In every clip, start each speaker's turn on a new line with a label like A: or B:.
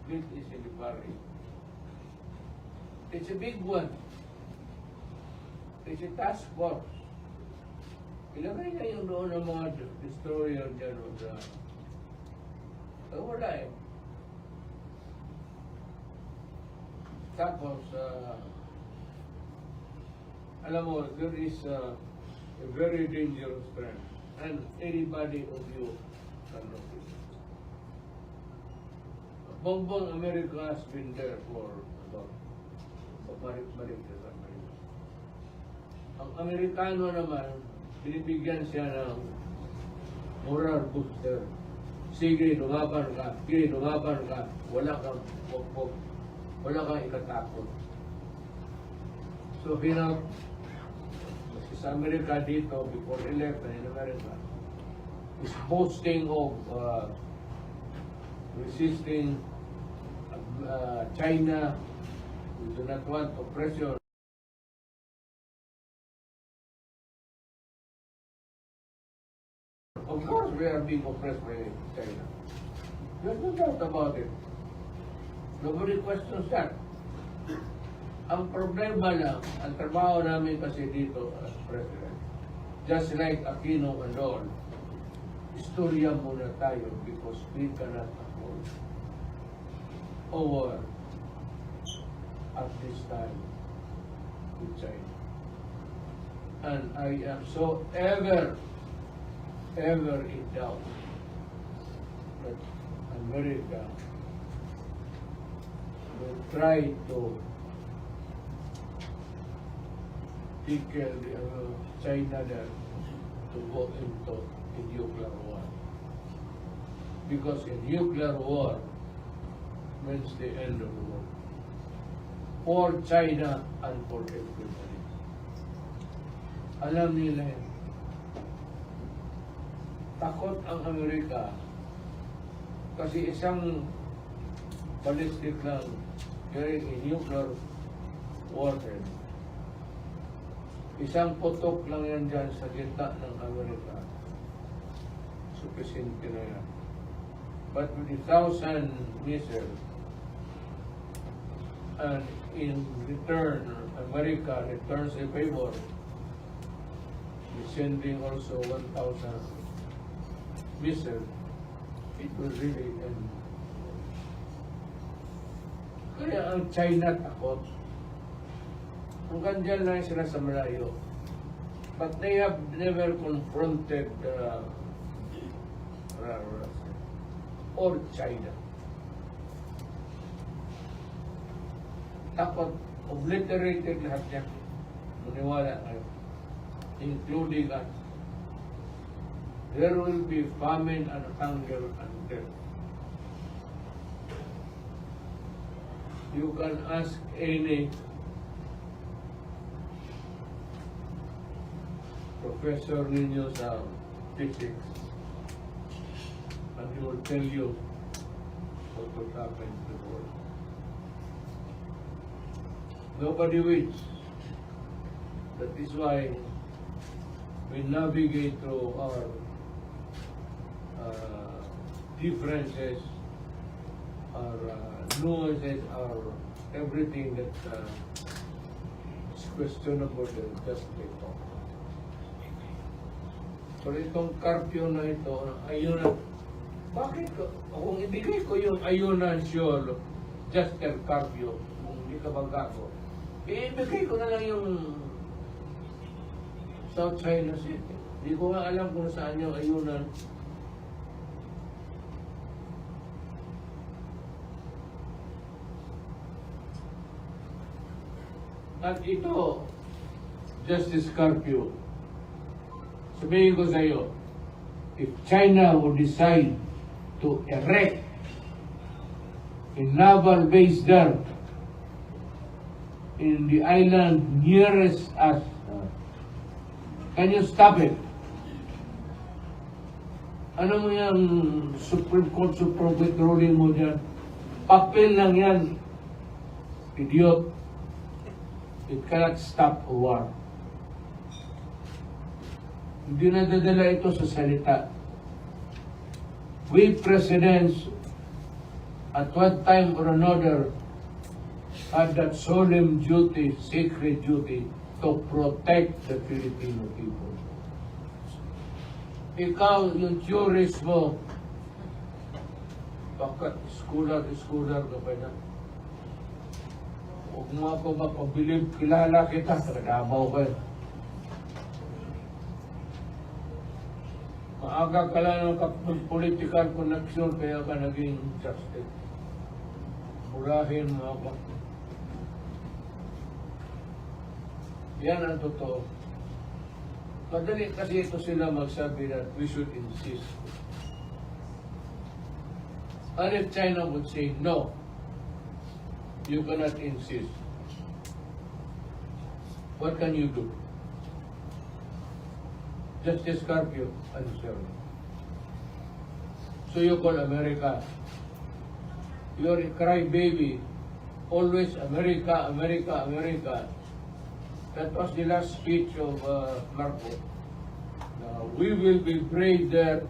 A: built easily vary. It's a big one. It's a task force. Ilagay na yung doon ng mga destroyer dyan. Wala eh. Tapos, alam mo, there is a very dangerous trend. And anybody of you can notice. Bongbong America has been there for about balik sa Amerika. Ang Amerikano naman, binibigyan siya ng moral booster. Sige, lumaban ka. Sige, lumaban ka. Wala kang pokpok. Wala kang ikatakot. So, sa Amerika dito, before election in America, is boasting of resisting China, who do not want oppression. Of course, we are being oppressed by China. There's no doubt about it. Nobody questions that. Ang problema lang, ang trabaho namin kasi dito as president, just like Aquino and all, istorya muna tayo because we cannot afford war at this time with China. And I am so ever in doubt that America will try to tickle China there to go into a nuclear war. Because a nuclear war means the end of the world. For China and for everybody. Alam nila yan. Takot ang Amerika kasi isang ballistic lang carrying a nuclear warhead. Isang putok lang yan dyan sa gitna ng Amerika. Sufficiente na yan. But with 1,000 missiles, and in return, America returns a favor, sending also 1,000 missiles, it will really end. Kaya ang China takot. Hanggang dyan lang sila sa malayo. But they have never confronted or China. Takot, obliterated lahat niya. Maniwala kayo. Including us. There will be famine and hunger and death. You can ask any professor ninyo sa physics and he will tell you what will happen to the world. Nobody wins. That is why we navigate through our differences, our nuances, our everything that is questionable and just like talk. So itong curfew na ito, ayunan, bakit ko, kung ibigay ko yung ayunan sure, just tell curfew, kung hindi ka magkago, ibigay ko na lang yung South China Sea. Hindi ko nga alam kung saan yung ayunan. At ito, Justice Curfew, sabihin ko sa iyo, if China would decide to erect a naval base there in the island nearest us, can you stop it? Ano mo yung Supreme Court ruling mo dyan? Papel lang yan, idiot. It cannot stop a war. Hindi nadadala ito sa salita. We presidents at one time or another, had that solemn duty, sacred duty, to protect the Filipino people. Ikaw, yung tourist mo, bakit scholar ka pa na? Huwag mo ako mapabilib, kilala kita, sa Davao ka. Maaga ka lang ng political connection, kaya ka naging justice. Murahin mo ako. Yan ang totoo. Madali kasi ito sila magsabi that we should insist. And if China would say, no, you cannot insist, what can you do? Just discard your answer. So you call America. You're a crybaby. Always America, America, America. That was the last speech of Marco. Now, we will be brave there.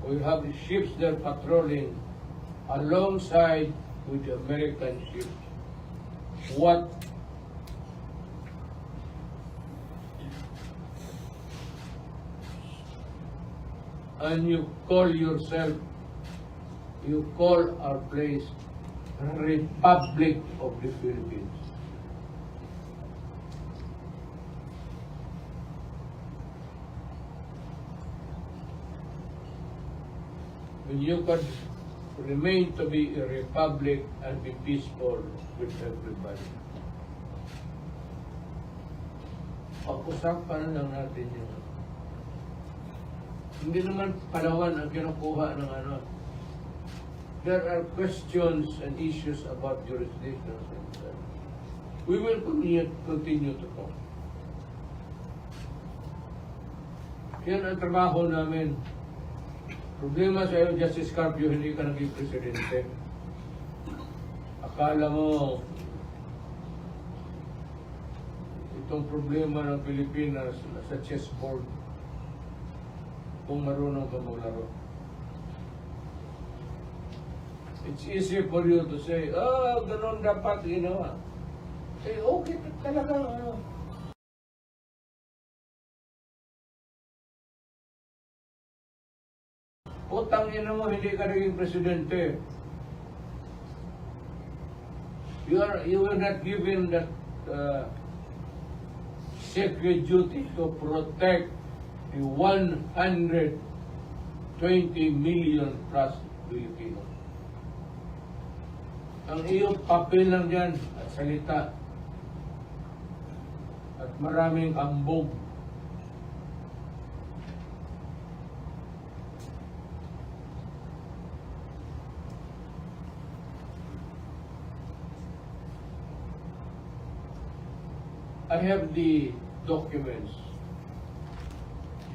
A: We have the ships there patrolling alongside with the American ships. What? And you call yourself, you call our place Republic of the Philippines. When you could remain to be a republic and be peaceful with everybody. Pag-usapan lang natin yun. Hindi naman Palawan ang kinukuha ng ano. There are questions and issues about jurisdictions. We will continue to talk. Yan ang trabaho namin. Problema sa iyo, Justice Carpio, hindi ka naging presidente. Akala mo, itong problema ng Pilipinas sa chessboard, kung marunong ka maglaro. It's easy for you to say, oh, ganun dapat ginawa. Say, okay, talaga, ano. Utang ina mo, hindi ka naging presidente. You were not given that sacred duty to protect the 120 million plus Filipino. Ang iyong papel lang dyan at salita at maraming ambog. I have the documents.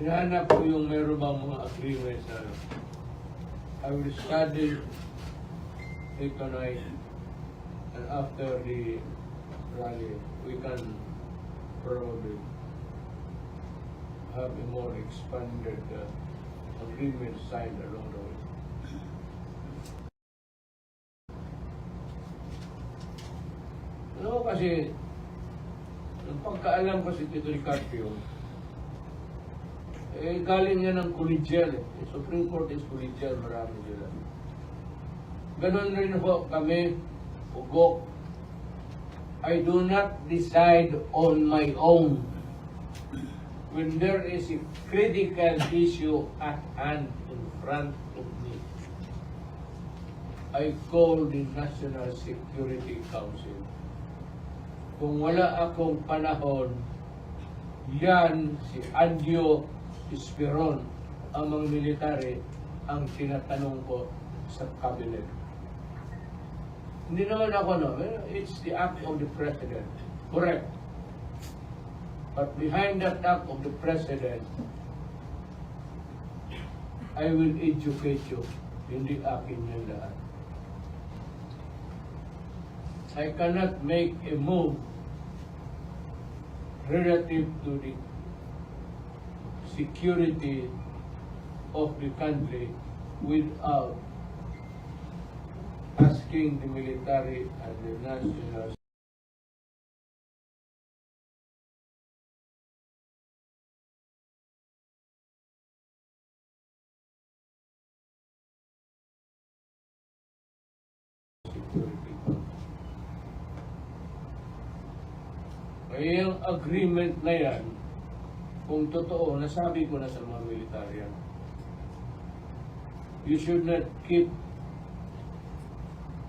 A: Hinahanap ko yung meron bang mga agreements na I will study it tonight, and after the rally we can probably have a more expanded agreement signed along the way. Ano kasi ang pagkaalam ko si Tito Ricardo, galing niya ng collegial. Supreme Court is collegial, marami sila. Ganon rin po kami, ugok. I do not decide on my own. When there is a critical issue at hand in front of me, I call the National Security Council. Kung wala akong panahon, yan si Andio Esperon, ang mga military, ang tinatanong ko sa cabinet. Hindi naman ako, no? It's the act of the President. Correct. But behind that act of the President, I will educate you. Hindi akin yan lahat. I cannot make a move relative to the security of the country without asking the military and the national security. Kaya yung agreement na yan, kung totoo, nasabi ko na sa mga militaryan, you should not keep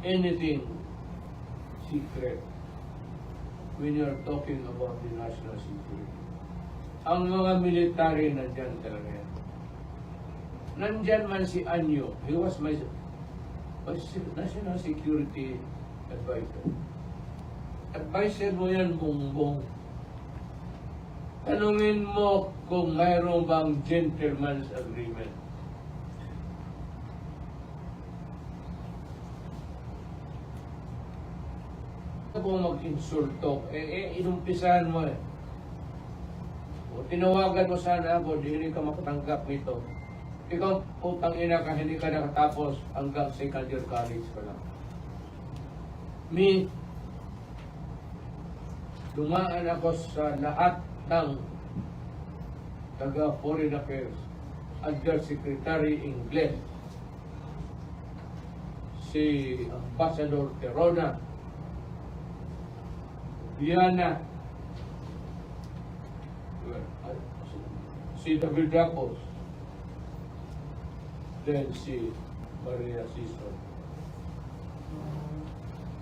A: anything secret when you're talking about the national security. Ang mga military nandyan talaga yan. Nandyan man si Anyo, he was my national security advisor. Advisor mo yan, Bongbong. Tanungin mo kung mayroon bang gentleman's agreement. Kung mag-insulto, inumpisahan mo eh. O tinawagan mo sana ako, hindi ka makatanggap nito. Ikaw, putang ina ka, hindi ka nakatapos hanggang second year college pa lang. Dumaan ako sa lahat ng taga-Foreign Affairs, Undersecretary Ingles, si Ambassador Terona, Diana, si David Rapos, then si Maria Siso.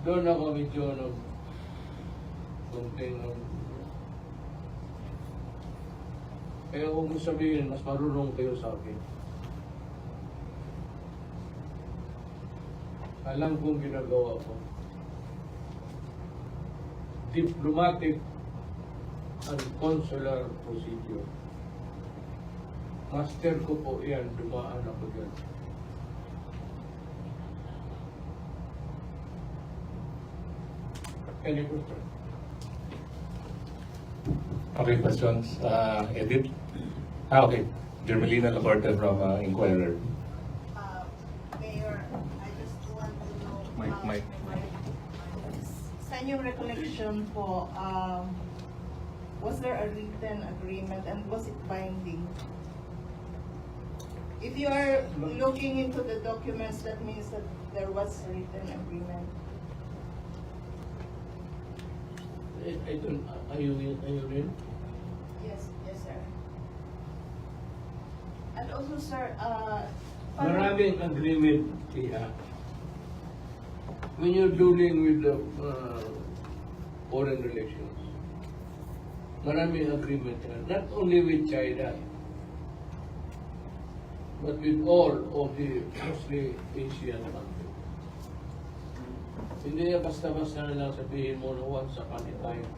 A: Doon ako medyo konting kaya huwag mo sabihin, mas marunong kayo sa akin. Alam kong ginagawa ko. Diplomatic and consular procedure. Master ko po yan, dumaan ako dyan. Any question?
B: Okay, questions? Edith? Okay. Jermelina Lacorte from Inquirer.
C: Mayor, I just want to know,
B: Mike.
C: sa inyong recollection po, was there a written agreement and was it binding? If you are looking into the documents, that means that there was a written agreement.
A: I don't, are you in?
C: Yes, sir. And also, sir,
A: Maraming agreement, Tia. When you're dealing with the foreign relations, maraming agreement yan. Not only with China, but with all of the mostly Asian countries. Hindi basta-basta na lang sabihin mo na once upon a time.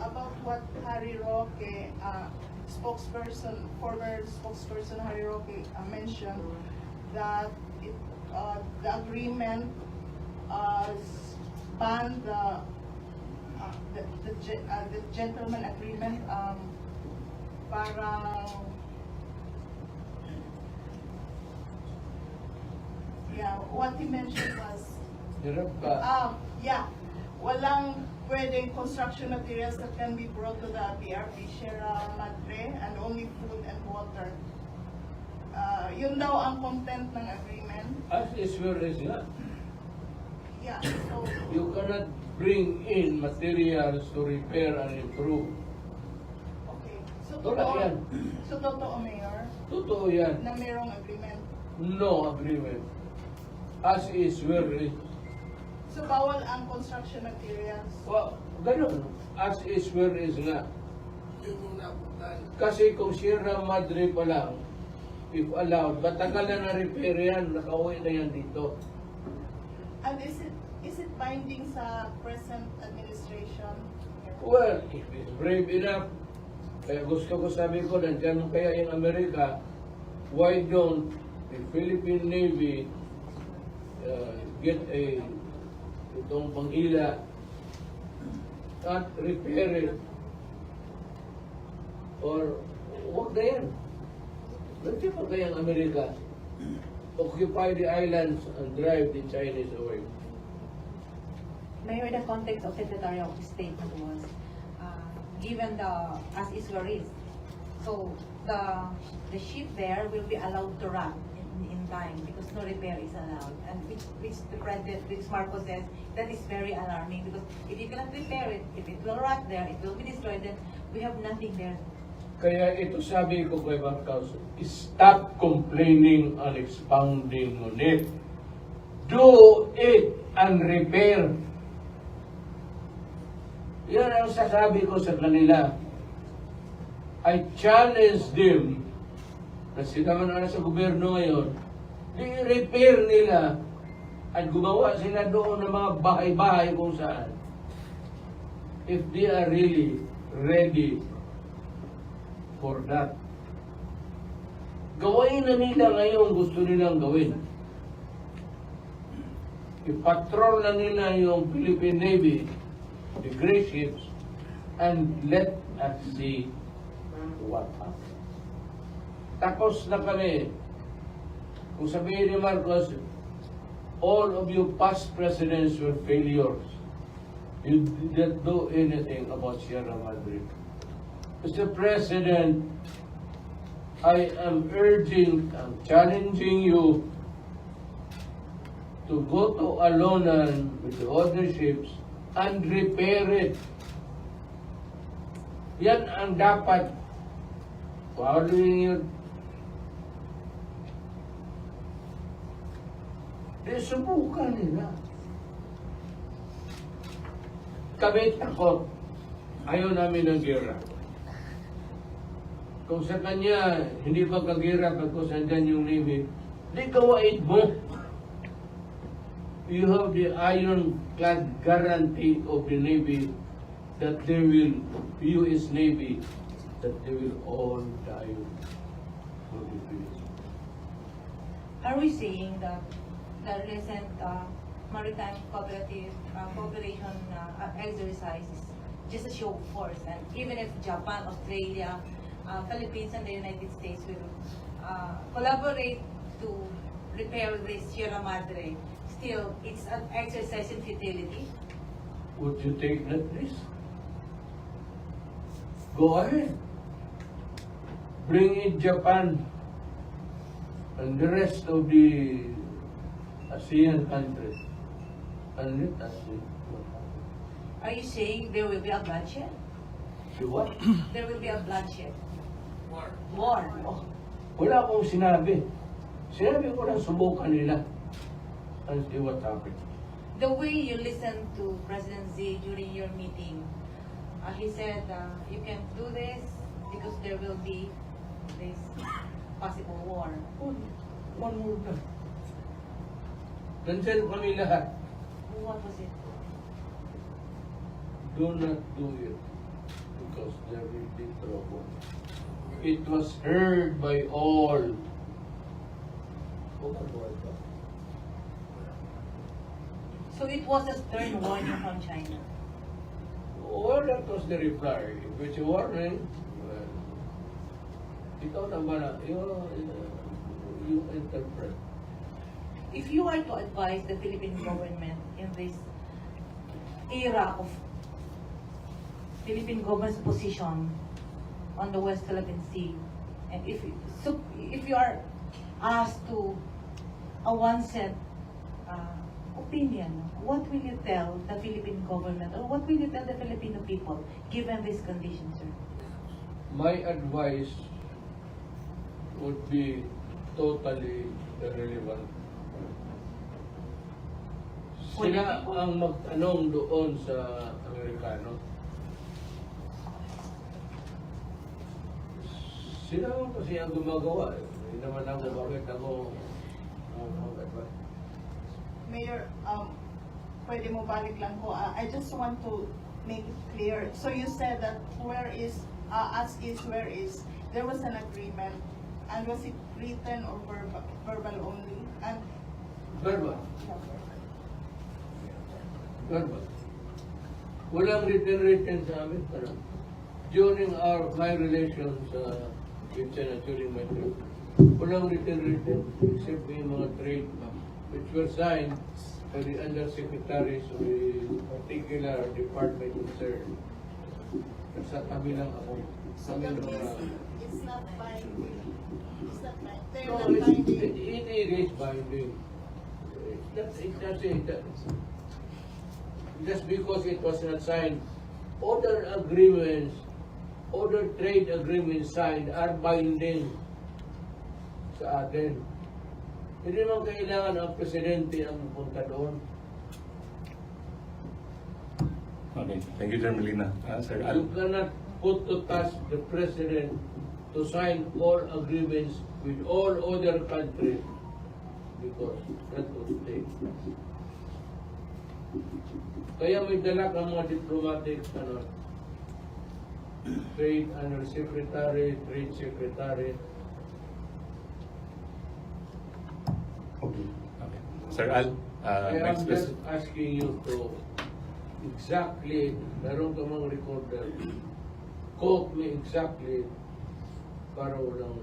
C: about what Harry Roque, former spokesperson Harry Roque mentioned, that the agreement banned the gentleman agreement, parang what he mentioned was
A: Hirap ka.
C: walang pwedeng construction materials that can be brought to the PRP Sierra Madre, and only food and water. Yun daw ang content ng agreement.
A: As is where is nga.
C: Yeah, so
A: You cannot bring in materials to repair and improve.
C: okay. So
A: Wala yan.
C: totoo, Mayor,
A: Totoo yan.
C: na mayroong agreement.
A: No agreement. As is where is.
C: So bawal ang construction materials.
A: Well, ganun. As is where is nga. Kasi kung Sierra Madre pa lang, if allowed, matagal na na-repair yan, nakauwi na yan dito.
C: And is it binding sa present administration?
A: Well, if it's brave enough, kaya gusto ko sabi ko, nandyan kaya yung Amerika, why don't the Philippine Navy get itong pangila at repair it, or wag na yan. Nandiyan pa kaya ang Amerika? occupy the islands and drive the Chinese away.
D: Mayor, the context of Secretary of State was given the as is where is. So the ship there will be allowed to run in time because no repair is allowed, and which the President, which Marcos says, that is very alarming because if you cannot repair it, if it will rot there, it will be destroyed, then we have nothing there.
A: Kaya ito sabi ko kay Marcos, stop complaining and expounding on it. Do it and repair. Yan ang sasabi ko sa kanila. I challenge them na sila man sa gobyerno ngayon, i-repair nila at gumawa sila doon ng mga bahay-bahay kung saan. If they are really ready for that. Gawain na nila ngayon gusto nilang gawin. I-patrol na nila yung Philippine Navy, the gray ships, and let us see what happens. Tapos na kami. Kung sabihin ni Marcos, all of you past presidents were failures. You didn't do anything about Sierra Madre. Mr. President, I am urging, I'm challenging you to go to Alonan with the other ships and repair it. Yan ang dapat following your subukan nila. Kami takot. Ayaw namin ng gera. Kung sa kanya, hindi pa kagira pagkos andyan yung Navy, di gawain mo. You have the ironclad guarantee of the Navy that they will, U.S. Navy, that they will all die for the peace.
D: Are we saying that the recent maritime cooperative cooperation exercise is just a show of force, and even if Japan, Australia, Philippines, and the United States will collaborate to repair the Sierra Madre, still it's an exercise in futility?
A: Would you take that risk? Go ahead. Bring in Japan and the rest of the ASEAN countries and let us see what happens.
D: Are you saying there will be a bloodshed?
A: See what?
D: There will be a bloodshed. War. Oh.
A: Wala akong sinabi. Sinabi ko lang subukan nila and see what happens.
D: The way you listened to President Xi during your meeting, he said you can do this because there will be this possible war.
A: One more na. Nandyan kami lahat.
D: What was it?
A: Do not do it because there will be trouble. It was heard by all.
D: So it was a stern warning from China.
A: Well, that was the reply. Which warning? Well, ikaw naman na, you interpret.
D: If you are to advise the Philippine government in this era of Philippine government's position on the West Philippine Sea, and if you are asked to a one-set opinion, what will you tell the Philippine government, or what will you tell the Filipino people given these conditions, sir?
A: My advice would be totally irrelevant. Sila ang magtanong doon sa Amerikano. Sila kasi ang gumagawa. Hindi naman ako bakit ako mag-advise.
C: Mayor, pwede mo balik lang po. I just want to make it clear. So you said that where is, as is, where is, there was an agreement, and was it written or verbal only? And
A: Verbal. Verbal. Walang written sa amin. During my relations with China, during my trip, Walang written except yung mga trade which were signed by the undersecretaries of the particular department concerned. Sa kami lang ako.
C: So
A: Kami
C: that
A: lang
C: means it's not binding. It's not binding. They're
A: no,
C: not binding.
A: it is binding. That's it. Just because it was not signed, other agreements, other trade agreements signed are binding sa atin. Hindi naman kailangan ang presidente ang pupunta doon.
B: Okay, thank you, Jermelina. Sir
A: You
B: Al.
A: cannot put to task the president to sign all agreements with all other countries because that would take. Kaya may dala ang mga diplomatic trade secretary, trade secretary.
B: Okay. Sir Al,
A: I am
B: next
A: just
B: question.
A: asking you to exactly, meron ka mang recorder, quote me exactly para walang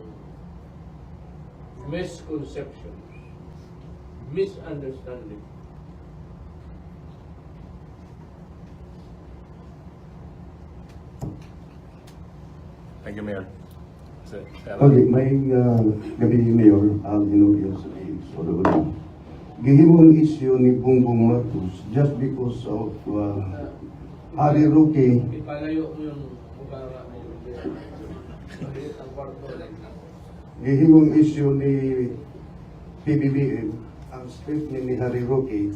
A: misconceptions, misunderstanding.
B: Thank you, Mayor. Sir Al.
E: Okay, may gabi Mayor, Inubias, Sodobona. Gihimong issue ni Bongbong Marcos just because of Harry Roque.
A: Ipalayo mo yung mukha mo. Maliit ang kwarto.
E: Gihimong issue ni PBBM, ang statement ni Harry Roque,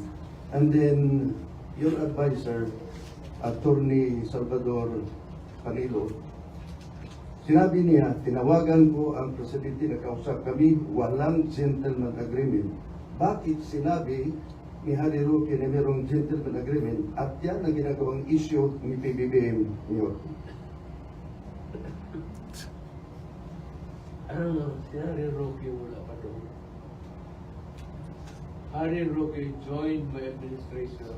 E: and then your advisor, Attorney Salvador Panilo, sinabi niya, tinawagan ko ang presidente na kausap kami, walang gentleman agreement. Bakit sinabi ni Harry Roque na mayroong gentleman agreement at yan ang ginagawang issue ni PBBM Mayor?
A: Ano, si Harry Roque wala pa doon. Harry Roque joined my administration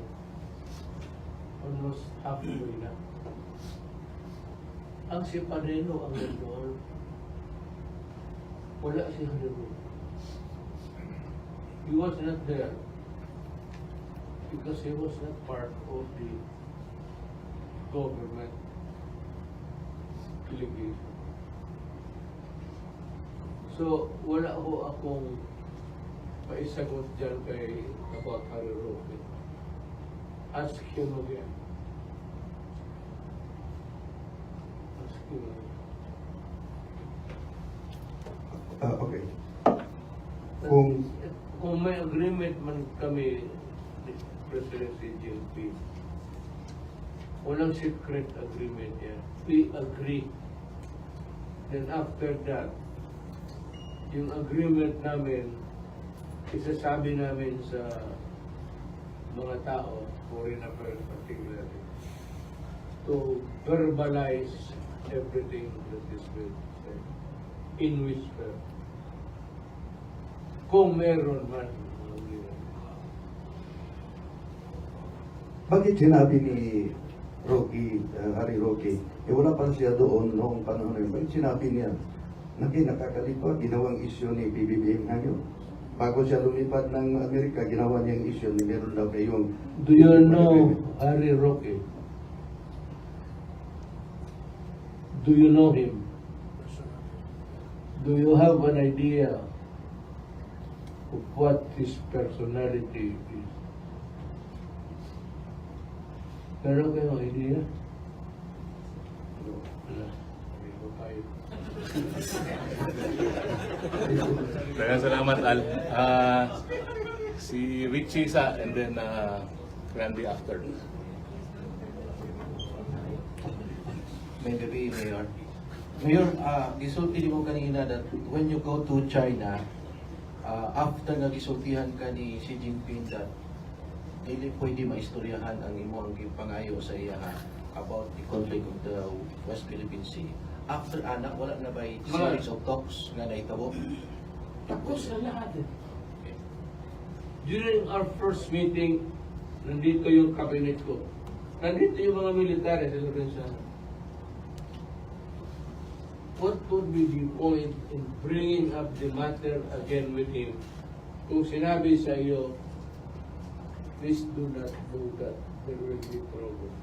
A: almost halfway na. Ang si Panelo ang nandoon. Wala si Harry Roque. He was not there because he was not part of the government delegation. So, wala ho akong paisagot dyan kay about Harry Roque. Ask him again. Ask him again.
E: Okay.
A: Kung may agreement man kami ni President Xi Jinping, walang secret agreement yan. We agree. Then after that, yung agreement namin, isasabi namin sa mga tao, foreign affairs particularly, to verbalize everything that is being said in whisper. Kung meron man.
E: Bakit sinabi ni Roque, Harry Roque, wala pa siya doon noong panahon na yun. Bakit sinabi niya, nakakalipa, ginawang issue ni PBBM ngayon. Bago siya lumipat ng Amerika, ginawa niyang issue ni meron daw kayong...
A: Do you know Harry Roque? Do you know him? Do you have an idea of what his personality is? Meron kayong idea? Wala. Hindi ko kayo.
B: Maraming salamat, Al. Si Richie isa, and then Randy after.
F: May gabi, Mayor. Mayor, gisulti mo kanina that when you go to China, after nagisultihan ka ni Xi Jinping that dili pwede maistoryahan ang imong pangayo sa iya about the conflict of the West Philippine Sea. After anak, wala na ba series of talks nga naitabo?
A: Tapos na lahat eh. During our first meeting, nandito yung cabinet ko. Nandito yung mga military sa Lorenzana. what would be the point in bringing up the matter again with him kung sinabi sa iyo, please do not do that, there will be trouble.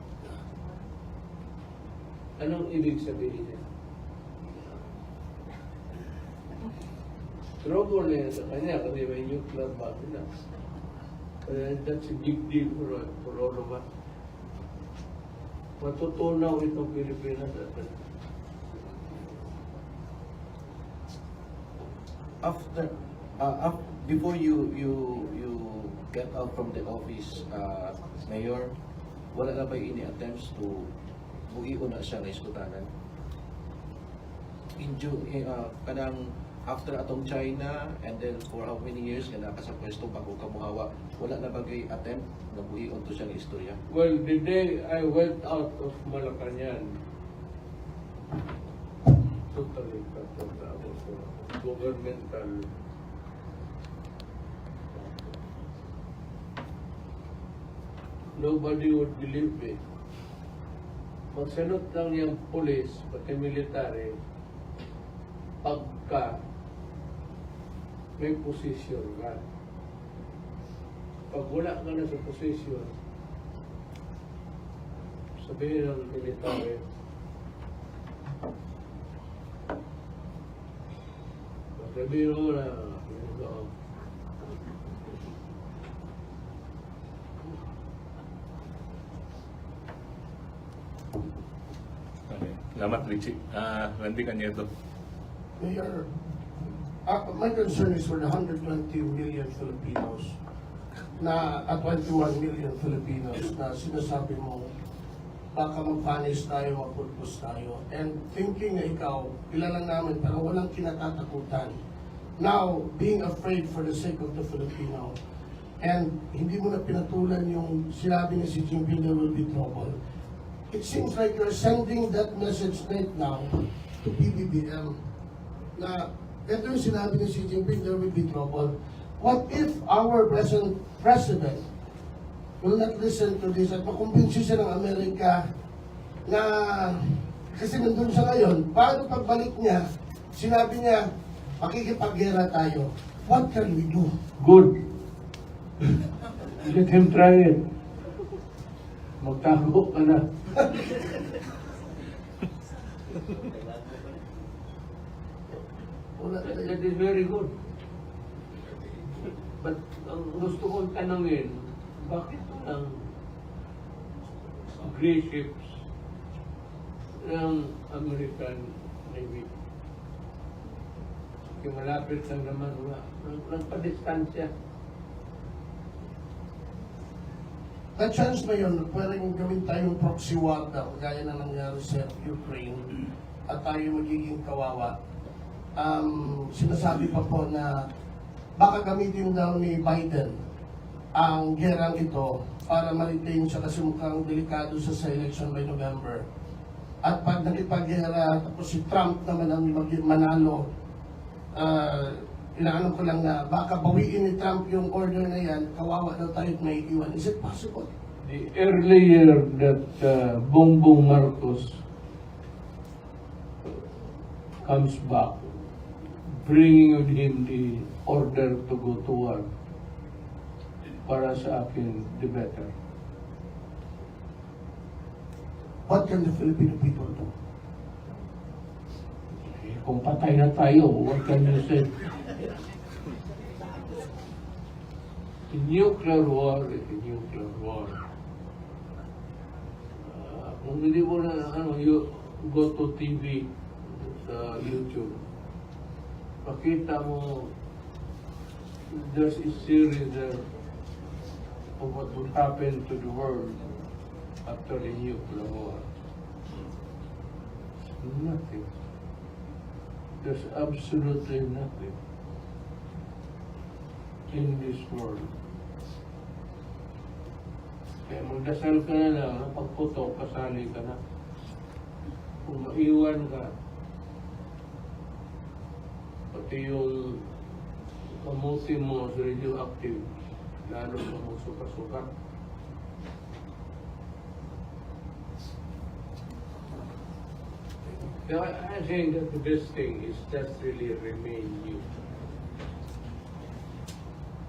A: Anong ibig sabihin niya? Trouble na yan sa kanya kasi may nuclear bomb na. That's a big deal for all of us. Matutunaw itong Pilipinas at
F: before you get out from the office, Mayor, wala na ba ini attempts to buhion na siya na iskutanan? Kanang after atong China, and then for how many years kana ka sa pwesto bago ka muhawa, wala na ba gay attempt na buhion to siya ng istorya?
A: well, the day I went out of Malacanang, totally cut out of governmental nobody would believe me. Magsalot lang yung police, pati military, pagka may posisyon ka. Pag wala ka na sa posisyon, sabihin ng military, sabihin mo na,
B: Okay. Salamat, Richie. Randy Cañedo.
G: Mayor, my concern is for the 120 million Filipinos na 21 million Filipinos na sinasabi mo baka mag-punish tayo, mag-purpose tayo. And thinking na ikaw, ilan lang namin, pero walang kinatatakutan. Now, being afraid for the sake of the Filipino, and hindi mo na pinatulan yung sinabi ni si Jinping there will be trouble. It seems like you're sending that message right now to PBBM na ito yung sinabi ni Xi Jinping, there will be trouble. What if our present president will not listen to this at makumbinsi siya ng Amerika na kasi nandun siya ngayon, paano pagbalik niya, sinabi niya, makikipaggera tayo. What can we do?
A: good. Let him try it. Magtago ka na. That is very good. But ang gusto kong tanongin, bakit ang gray ships ng American Navy? Kaya malapit lang naman, nagpa-distansya.
G: That chance na yun, pwedeng gawin tayong proxy war daw, gaya na nangyari sa Ukraine, at tayo magiging kawawa. Sinasabi pa po na baka gamitin daw ni Biden ang gerang ito para ma-retain siya kasi mukhang delikado siya sa election by November. At pag nakipag-gera, tapos si Trump naman ang manalo, inaano ko lang na baka bawiin ni Trump yung order na yan, kawawa daw tayo at may iwan. Is it possible?
A: The earlier that Bongbong Marcos comes back, bringing with him the order to go to war, para sa akin, the better.
G: What can the Filipino people do?
A: Kung patay na tayo, what can you say? A nuclear war is a nuclear war. Kung hindi mo na, you go to TV, sa YouTube, makita mo, there's a series there of what would happen to the world after the nuclear war. Nothing. There's absolutely nothing in this world. Kaya magdasal ka na lang, pagputok, kasali ka na. Kung maiwan ka, pati yung kamuti mo sa radioactive, lalo sa mga suka-suka. Now, I'm saying that the best thing is just really remain you.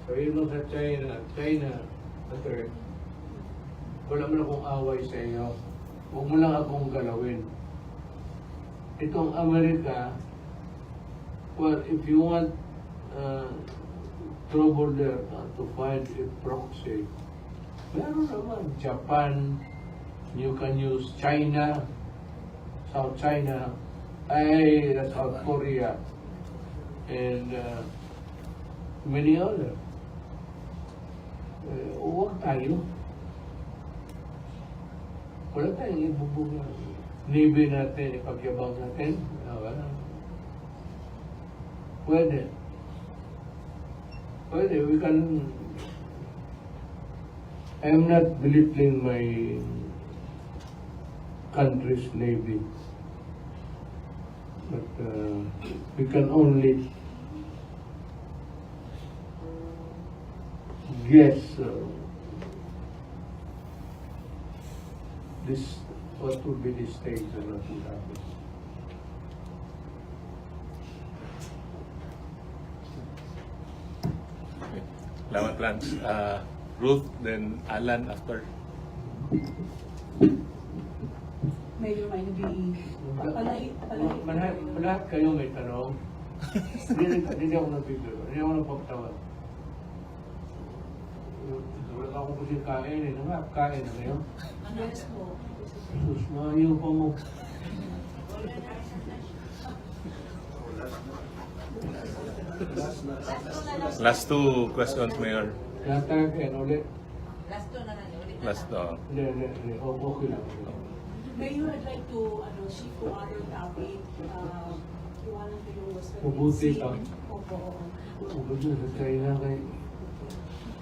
A: So yun mo sa China, okay, wala mo na akong away sa iyo. Huwag mo lang akong galawin. Itong Amerika, well, if you want trouble there to find a proxy, meron naman. Japan, you can use China, South China, South Korea, and many others. Huwag tayo. Wala tayong ibubuga. Navy natin, ipagyabang natin. Wala. Pwede. Pwede. We can... I'm not belittling my country's navy. But we can only guess this what would be the stage and what would happen.
B: Salamat, Lance. Ruth, then Alan after.
H: Mayor Maybe,
A: Lahat kayo may tanong. Hindi ako nagpipiro. Hindi ako nagpapatawa. Wala ako kasi kain eh. Kain na ngayon.
H: yes po.
A: Sus, maayaw pa mo.
B: Last two questions, Mayor.
A: Natakin ulit.
B: Last,
A: Hindi. Okay lang.
H: Mayor, I'd like to shift to other topic. Iwanan ko yung West
A: Mabuti
H: Philippine
A: ka.
H: Sea. Opo.
A: Mabuti sa China kay...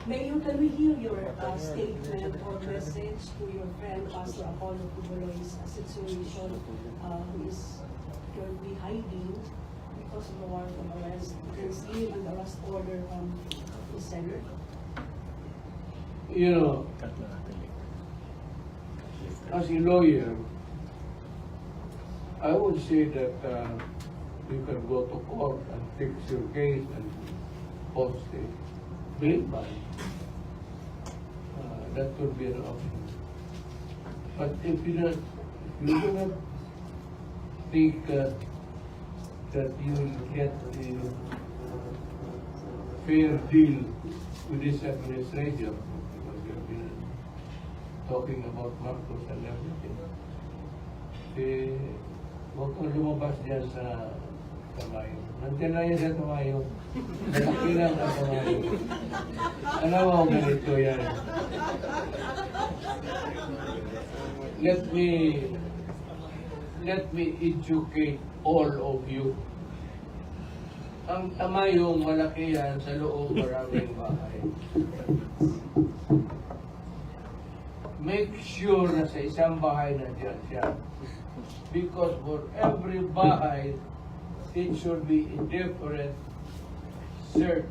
H: Mayor, can we hear your statement or message to your friend, Pastor Apollo Cubuloy's situation, who is currently hiding because of the warrant of arrest? You can see him an arrest order from the Senate.
A: You know, as a lawyer, I would say that you can go to court and fix your case and post a bail bond. That could be an option. But if you do not think that you will get a fair deal with this administration, because you've been talking about Marcos and everything, huwag kang lumabas dyan sa Tamayo. Nandiyan na yan sa Tamayo. Malaki lang ang Tamayo. Alam mo, ganito yan. Let me educate all of you. Ang Tamayo, malaki yan sa loob maraming bahay. Make sure na sa isang bahay nandiyan siya. Because for every bahay, it should be a different search.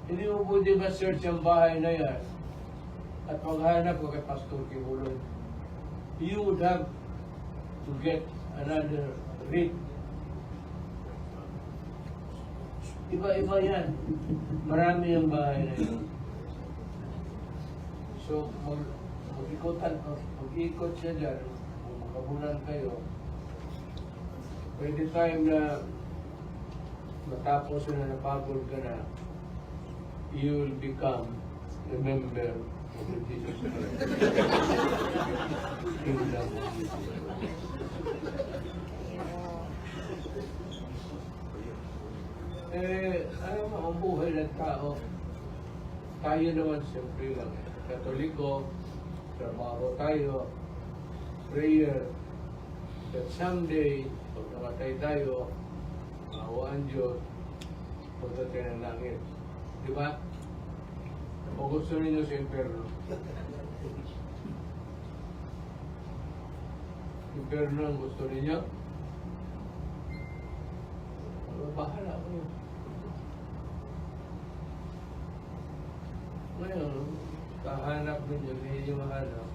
A: Hindi mo pwede ma-search ang bahay na yan at maghanap ko kay Pastor Kibuloy. You would have to get another writ. Iba-iba yan. Marami ang bahay na yun. So, mag-ikot siya dyan, kung makabulan kayo, by the time na matapos na napagod ka na, you will become a member of the Jesus Christ. Kingdom of Jesus. Alam mo, ang buhay ng tao, tayo naman siyempre lang. Katoliko, trabaho tayo, prayer, that someday, pag namatay tayo, maawaan Diyos, punta tayo ng langit. Di ba? O gusto ninyo sa impyerno? Impyerno ang gusto ninyo? Bahala ko yun. Ngayon, kahanap ninyo, hindi nyo mahanap.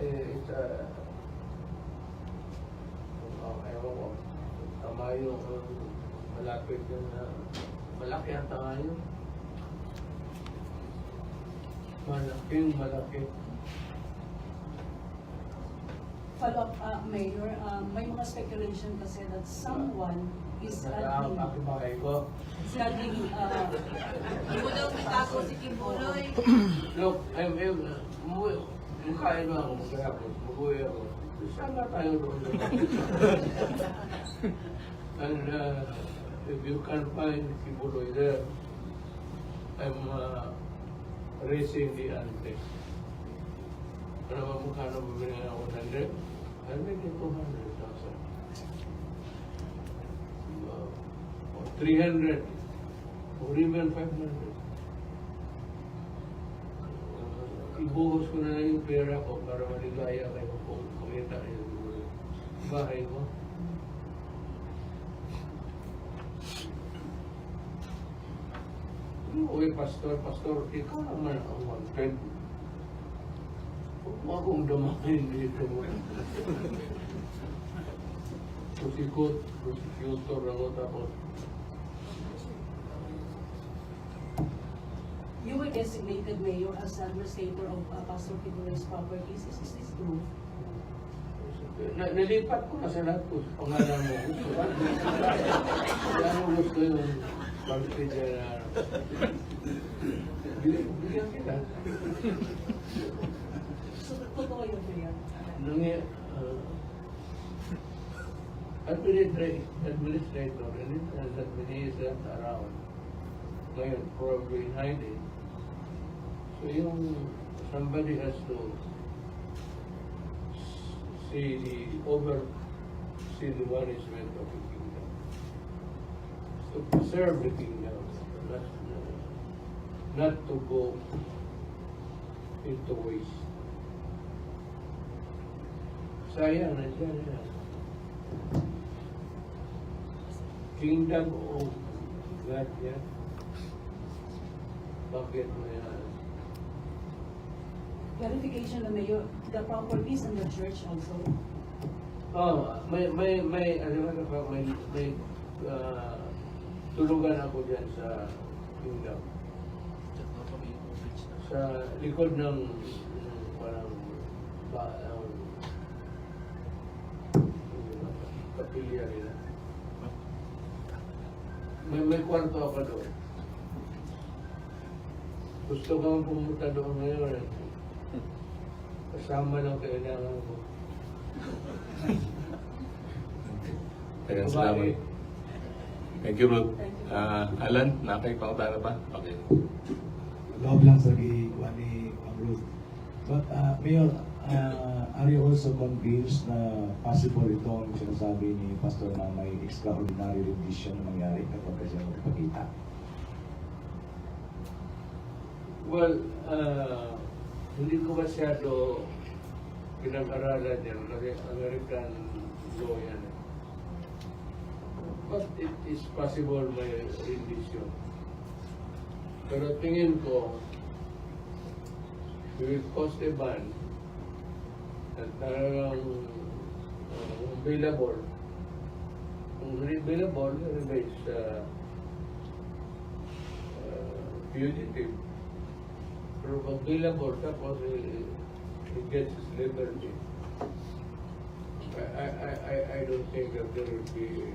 A: It's ewan ko, tama yung malapit yun na, malaki ang tama yun. Malaki.
H: Follow up, Mayor, may mga speculation kasi that someone is
A: Nagkaang
H: studying,
A: pakibakay ko.
D: Hindi mo daw pitako si Kimbuloy.
A: Look, mukhain mo ako, mag-uwi ako. Sama tayo doon. And if you can find Kibuloy there, I'm raising the ante. Ano ba mukha na bumili ng 100? I'll make it 200,000. 300 or even 500. Ibuhos ko na yung pera ko para maligaya kayo kung kumita kayo sa bahay ko. Uy, pastor, ikaw naman ang 110. Huwag mo akong damahin dito mo. Prosecutor ako tapos.
H: you were designated mayor as administrator of Pastor Kibuloy's properties. Is this true?
A: Nalipat ko na sa lahat ko sa pangalan mo. Gusto ba? Kaya mo gusto yung pag-pidya na bigyan kita.
H: So, totoo yun, Mayor.
A: Administrator, and it has that many is left around. Ngayon, probably in hiding. So somebody has to see the management of the kingdom. To preserve the kingdom, not to go into waste. Sayang, nandiyan yan. Kingdom of God yan. Bakit mo yan?
H: Clarification na Mayor, the properties in the church also.
A: May tulugan ako dyan sa kingdom. Sa likod ng parang kapilya nila. May kwarto ako doon. Gusto kang pumunta doon ngayon. Kasama lang kailangan ko.
B: Ayan, salamat. Thank you, Ruth. Alan, nakikipakutana pa? Okay.
I: Loob lang sa gikuha ni Ruth. But Mayor, are you also convinced na possible itong sinasabi ni Pastor na may extraordinary rendition na mangyari kapag siya magpapakita?
A: Well, hindi ko masyado pinag-aralan yan kasi American law yan. But it is possible may rendition. Pero tingin ko, we will post a ban at talagang available. Kung available, everybody is fugitive. Pero pag available, tapos he gets his liberty. I don't think that there will be.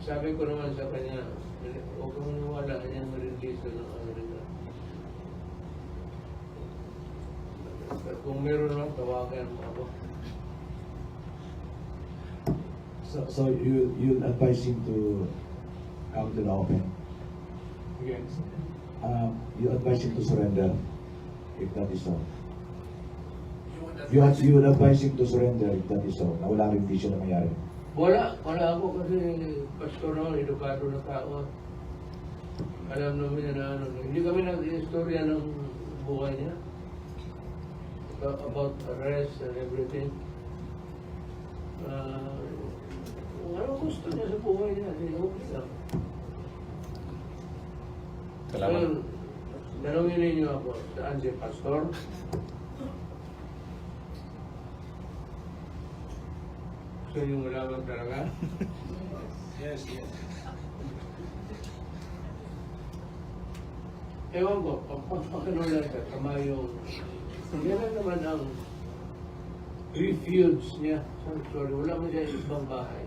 A: Sabi ko naman sa kanya, huwag kang maniwala niya ma-release ng Amerika. Kung meron naman, tawagan mo ako.
I: So you'll advise him to come to the open?
A: Yes.
I: You advise him to surrender, if that is so. You would advise him to surrender if that is so, na wala rendition na mangyari.
A: Wala ako kasi pastor na, edukado na tao. Alam naman niya na ano. Hindi kami nag-istorya ng buhay niya. About arrest and everything. Kung ano gusto niya sa buhay niya, okay lang.
B: Salamat.
A: Tanungin ninyo ako, saan si Pastor? Gusto nyo malaman talaga?
I: Yes, yes.
A: Ewan ko, pagpapakano lang siya, tama yung... Yan lang naman ang refuge niya. Sorry, wala mo siya ibang bahay.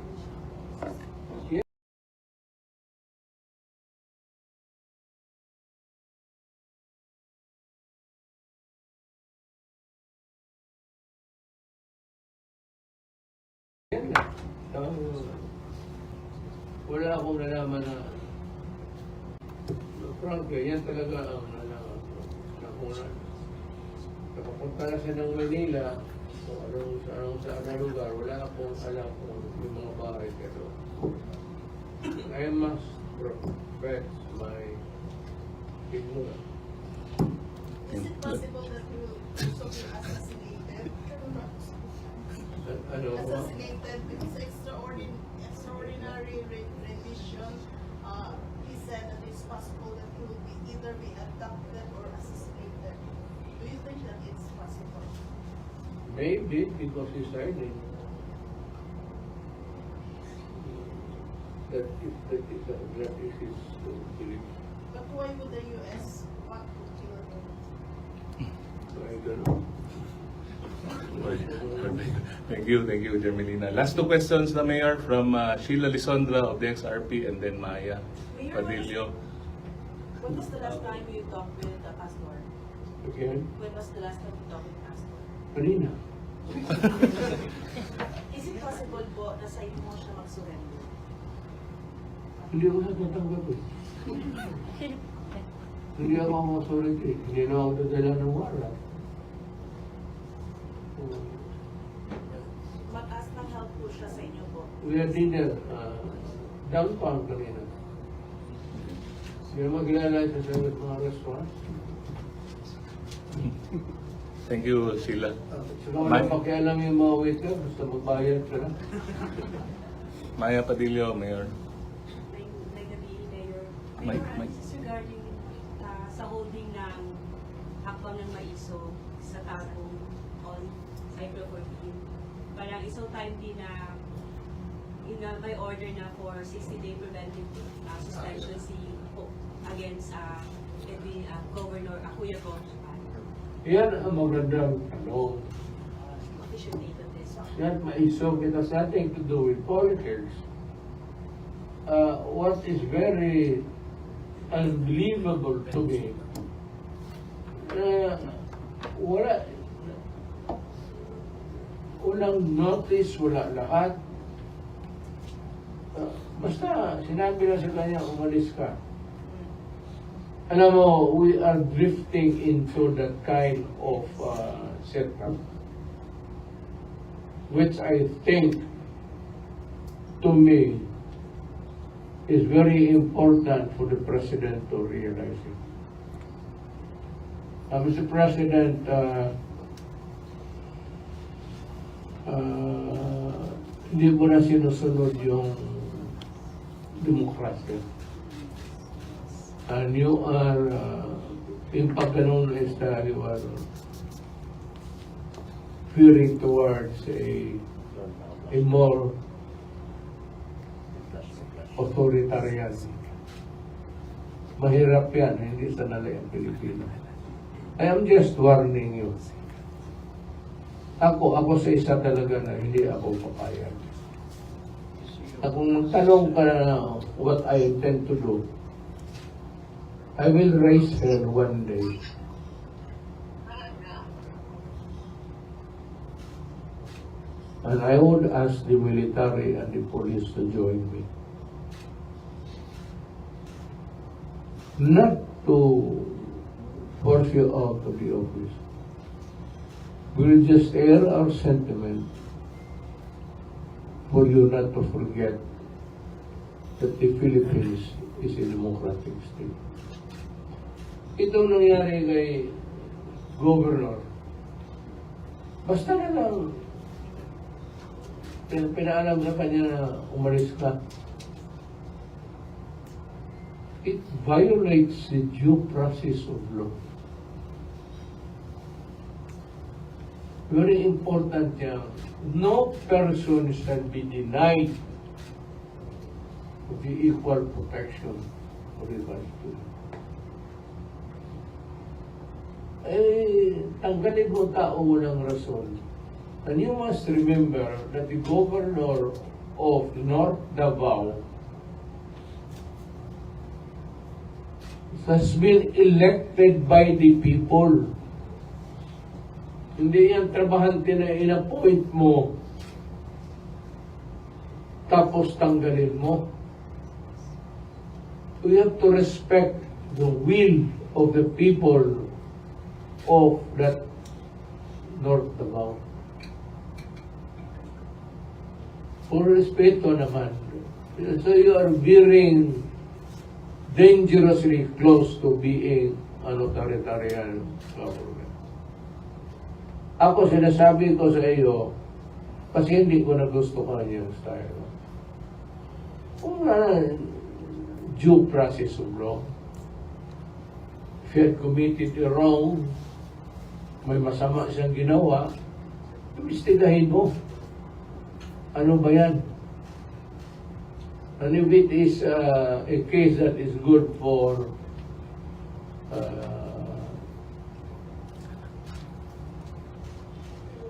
A: Yan lang. Wala akong nalaman na frankly, yan talaga ang nalaman ko. Na kung nakapunta na siya ng Manila, kung saan na lugar, wala akong alam kung yung mga bahay. Pero I must profess my ignorance.
C: Is it possible that you also be assassinated? Assassinated because extraordinary rendition. He said that it's possible that he will either be abducted or assassinated. Do you think that it's possible?
A: Maybe because he's hiding. That is his belief.
C: But why would the U.S. want to kill him?
A: I don't know.
B: Thank you, Jermelina. Last two questions na Mayor from Sheila Lisondra of the XRP and then Maya Padillo.
H: When was the last time you talked with the pastor?
A: Again,
H: When was the last time you talked with the pastor?
A: kanina.
H: Is it possible po na sa inyo mo siya mag-surrender?
A: Hindi ako natatanggap eh. Hindi ako ang authority. Hindi na ako dadala ng warrant.
H: Mag-ask ng help po siya sa inyo po.
A: We had dinner downtown kanina. Hindi naman kilala sa mga restaurant.
B: Thank you, Sheila.
A: Saka wala pakialam yung mga waiter, basta magbayad ka lang.
B: Maya Padillo, Mayor.
H: May gabi, Mayor.
B: Mike,
H: Mayor,
B: Mike.
H: this is regarding sa holding ng hakbang ng maiso sa Tagum on April 14. Parang isang time din na may order na for 60-day preventive suspension against the Governor Kuya Gon.
A: Yan ang magandang tanong.
H: Official date of this.
A: Yan maisog. It has nothing to do with politics. What is very unbelievable to me, walang notice, wala lahat. Basta sinabi na sa kanya, umalis ka. Alam mo, we are drifting into that kind of setup, which I think, to me, is very important for the President to realize it. Mr. President, hindi mo na sinusunod yung demokrasya. And you are, yung pagganon is that you are veering towards a more authoritarian. Mahirap yan, hindi sanali ang Pilipino. I am just warning you. Ako sa isa talaga na hindi ako papayag. At kung magtanong ka na what I intend to do, I will raise her one day. And I would ask the military and the police to join me. Not to force you out of the office. We'll just air our sentiment for you not to forget that the Philippines is a democratic state. Itong nangyari kay Governor, basta na lang pinaalam sa kanya na umalis ka. it violates the due process of law. Very important yan. No person shall be denied the equal protection of the Constitution. Tanggalin mo tao walang rason. And you must remember that the governor of North Davao has been elected by the people. Hindi yan trabahante na in-appoint mo tapos tanggalin mo. We have to respect the will of the people of that North Davao. Por respeto naman. So you are veering dangerously close to being an authoritarian government. Ako sinasabi ko sa iyo, kasi hindi ko nagustuhan yung style. Kung due process of law, if he had committed a wrong, may masama siyang ginawa, imbestigahin mo. Ano ba yan? And if it is a case that is good for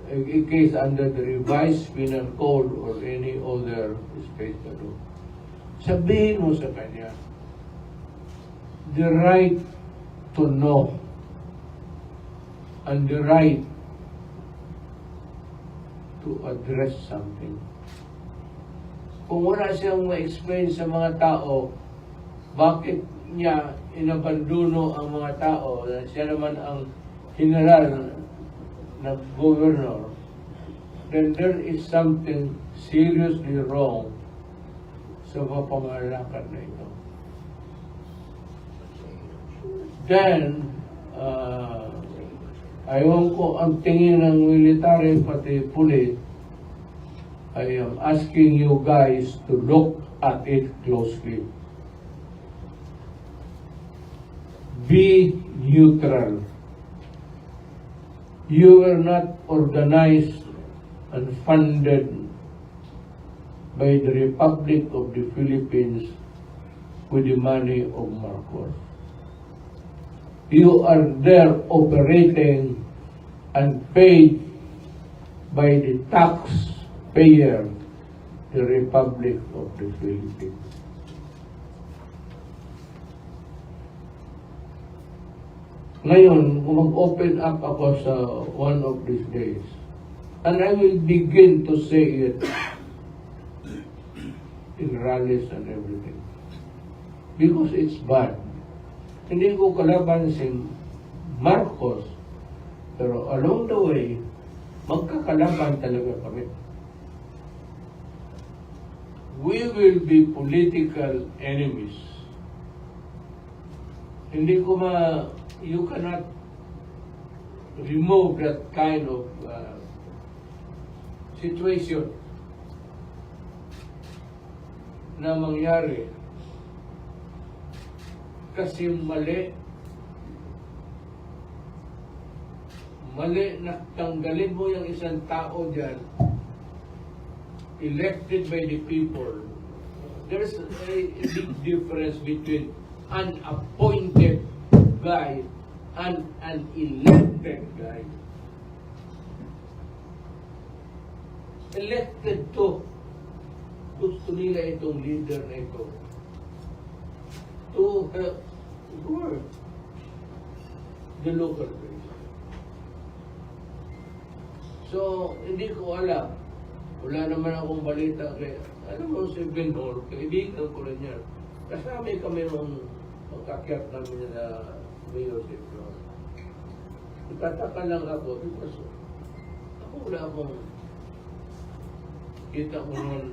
A: a case under the revised penal code or any other special law, sabihin mo sa kanya, the right to know and the right to address something. Kung wala siyang ma-explain sa mga tao, bakit niya inabanduno ang mga tao, na siya naman ang general na governor, then there is something seriously wrong sa pamamalakad na ito. Then, ayaw ko ang tingin ng military pati pulis, I am asking you guys to look at it closely. Be neutral. You were not organized and funded by the Republic of the Philippines with the money of Marcos. You are there operating and paid by the taxpayer, the Republic of the Philippines. Ngayon, kung mag-open up ako sa one of these days, and I will begin to say it in rallies and everything, because it's bad. Hindi ko kalaban si Marcos, pero along the way, magkakalaban talaga kami. We will be political enemies. Hindi ko you cannot remove that kind of situation na mangyari kasi mali na tanggalin mo yung isang tao dyan elected by the people. There's a big difference between an appointed guy and an elected guy. Elected to. Gusto nila itong leader na ito to work the local place. So, hindi ko alam. Wala naman akong balita kaya, alam mo si Benhor, kaibigan ko rin yan. Kasama kami nung magkakyat namin na mayorship. Nagtataka lang ako because ako wala akong kita ko nun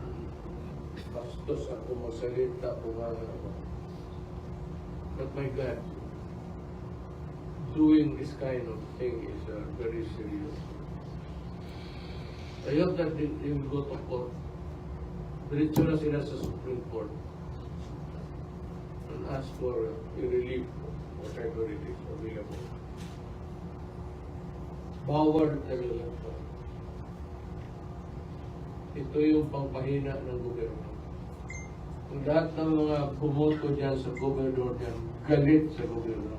A: bastos ako magsalita kung ako. But my God, doing this kind of thing is very serious. I hope that they will go to court. Diretso na sila sa Supreme Court. and ask for a relief, whatever it is available. Bawal talaga ito. Ito yung pangpahina ng gobyerno. Ang lahat ng mga bumoto dyan sa gobyerno dyan, galit sa gobyerno.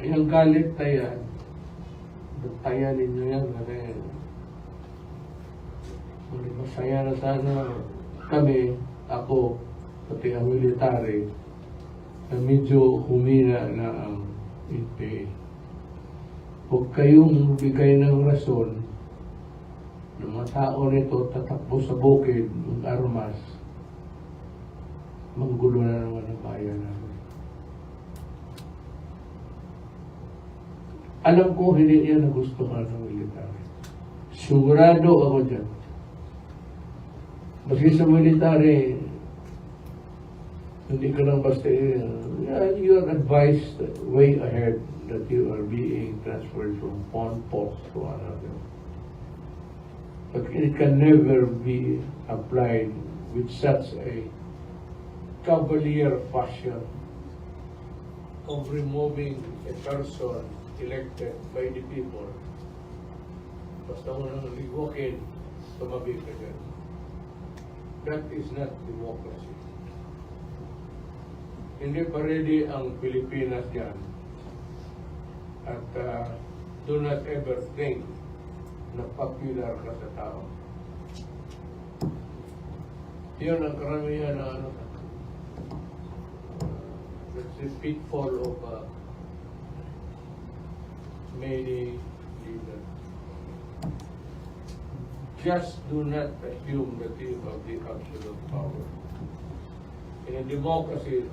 A: Yung galit na yan, tayan ninyo yan kasi masaya na sana kami, ako, pati ang military, na medyo humina na ang NPA. Huwag kayong bigay ng rason ng mga tao nito tatakbo sa bukid ng armas, manggulo na naman ang bayan namin. Alam ko hindi yan nagustuhan ng military. Sigurado ako dyan. Maski sa military, hindi ka lang basta you are advised way ahead that you are being transferred from one post to another. But it can never be applied with such a cavalier fashion of removing a person elected by the people. Basta mo nang liwakin, tumabi ka dyan. That is not democracy. Hindi pa ready ang Pilipinas dyan. At do not ever think na popular ka sa tao. Yun ang karamihan na that's the pitfall of many leaders. Just do not assume that you have the absolute power. In a democracy,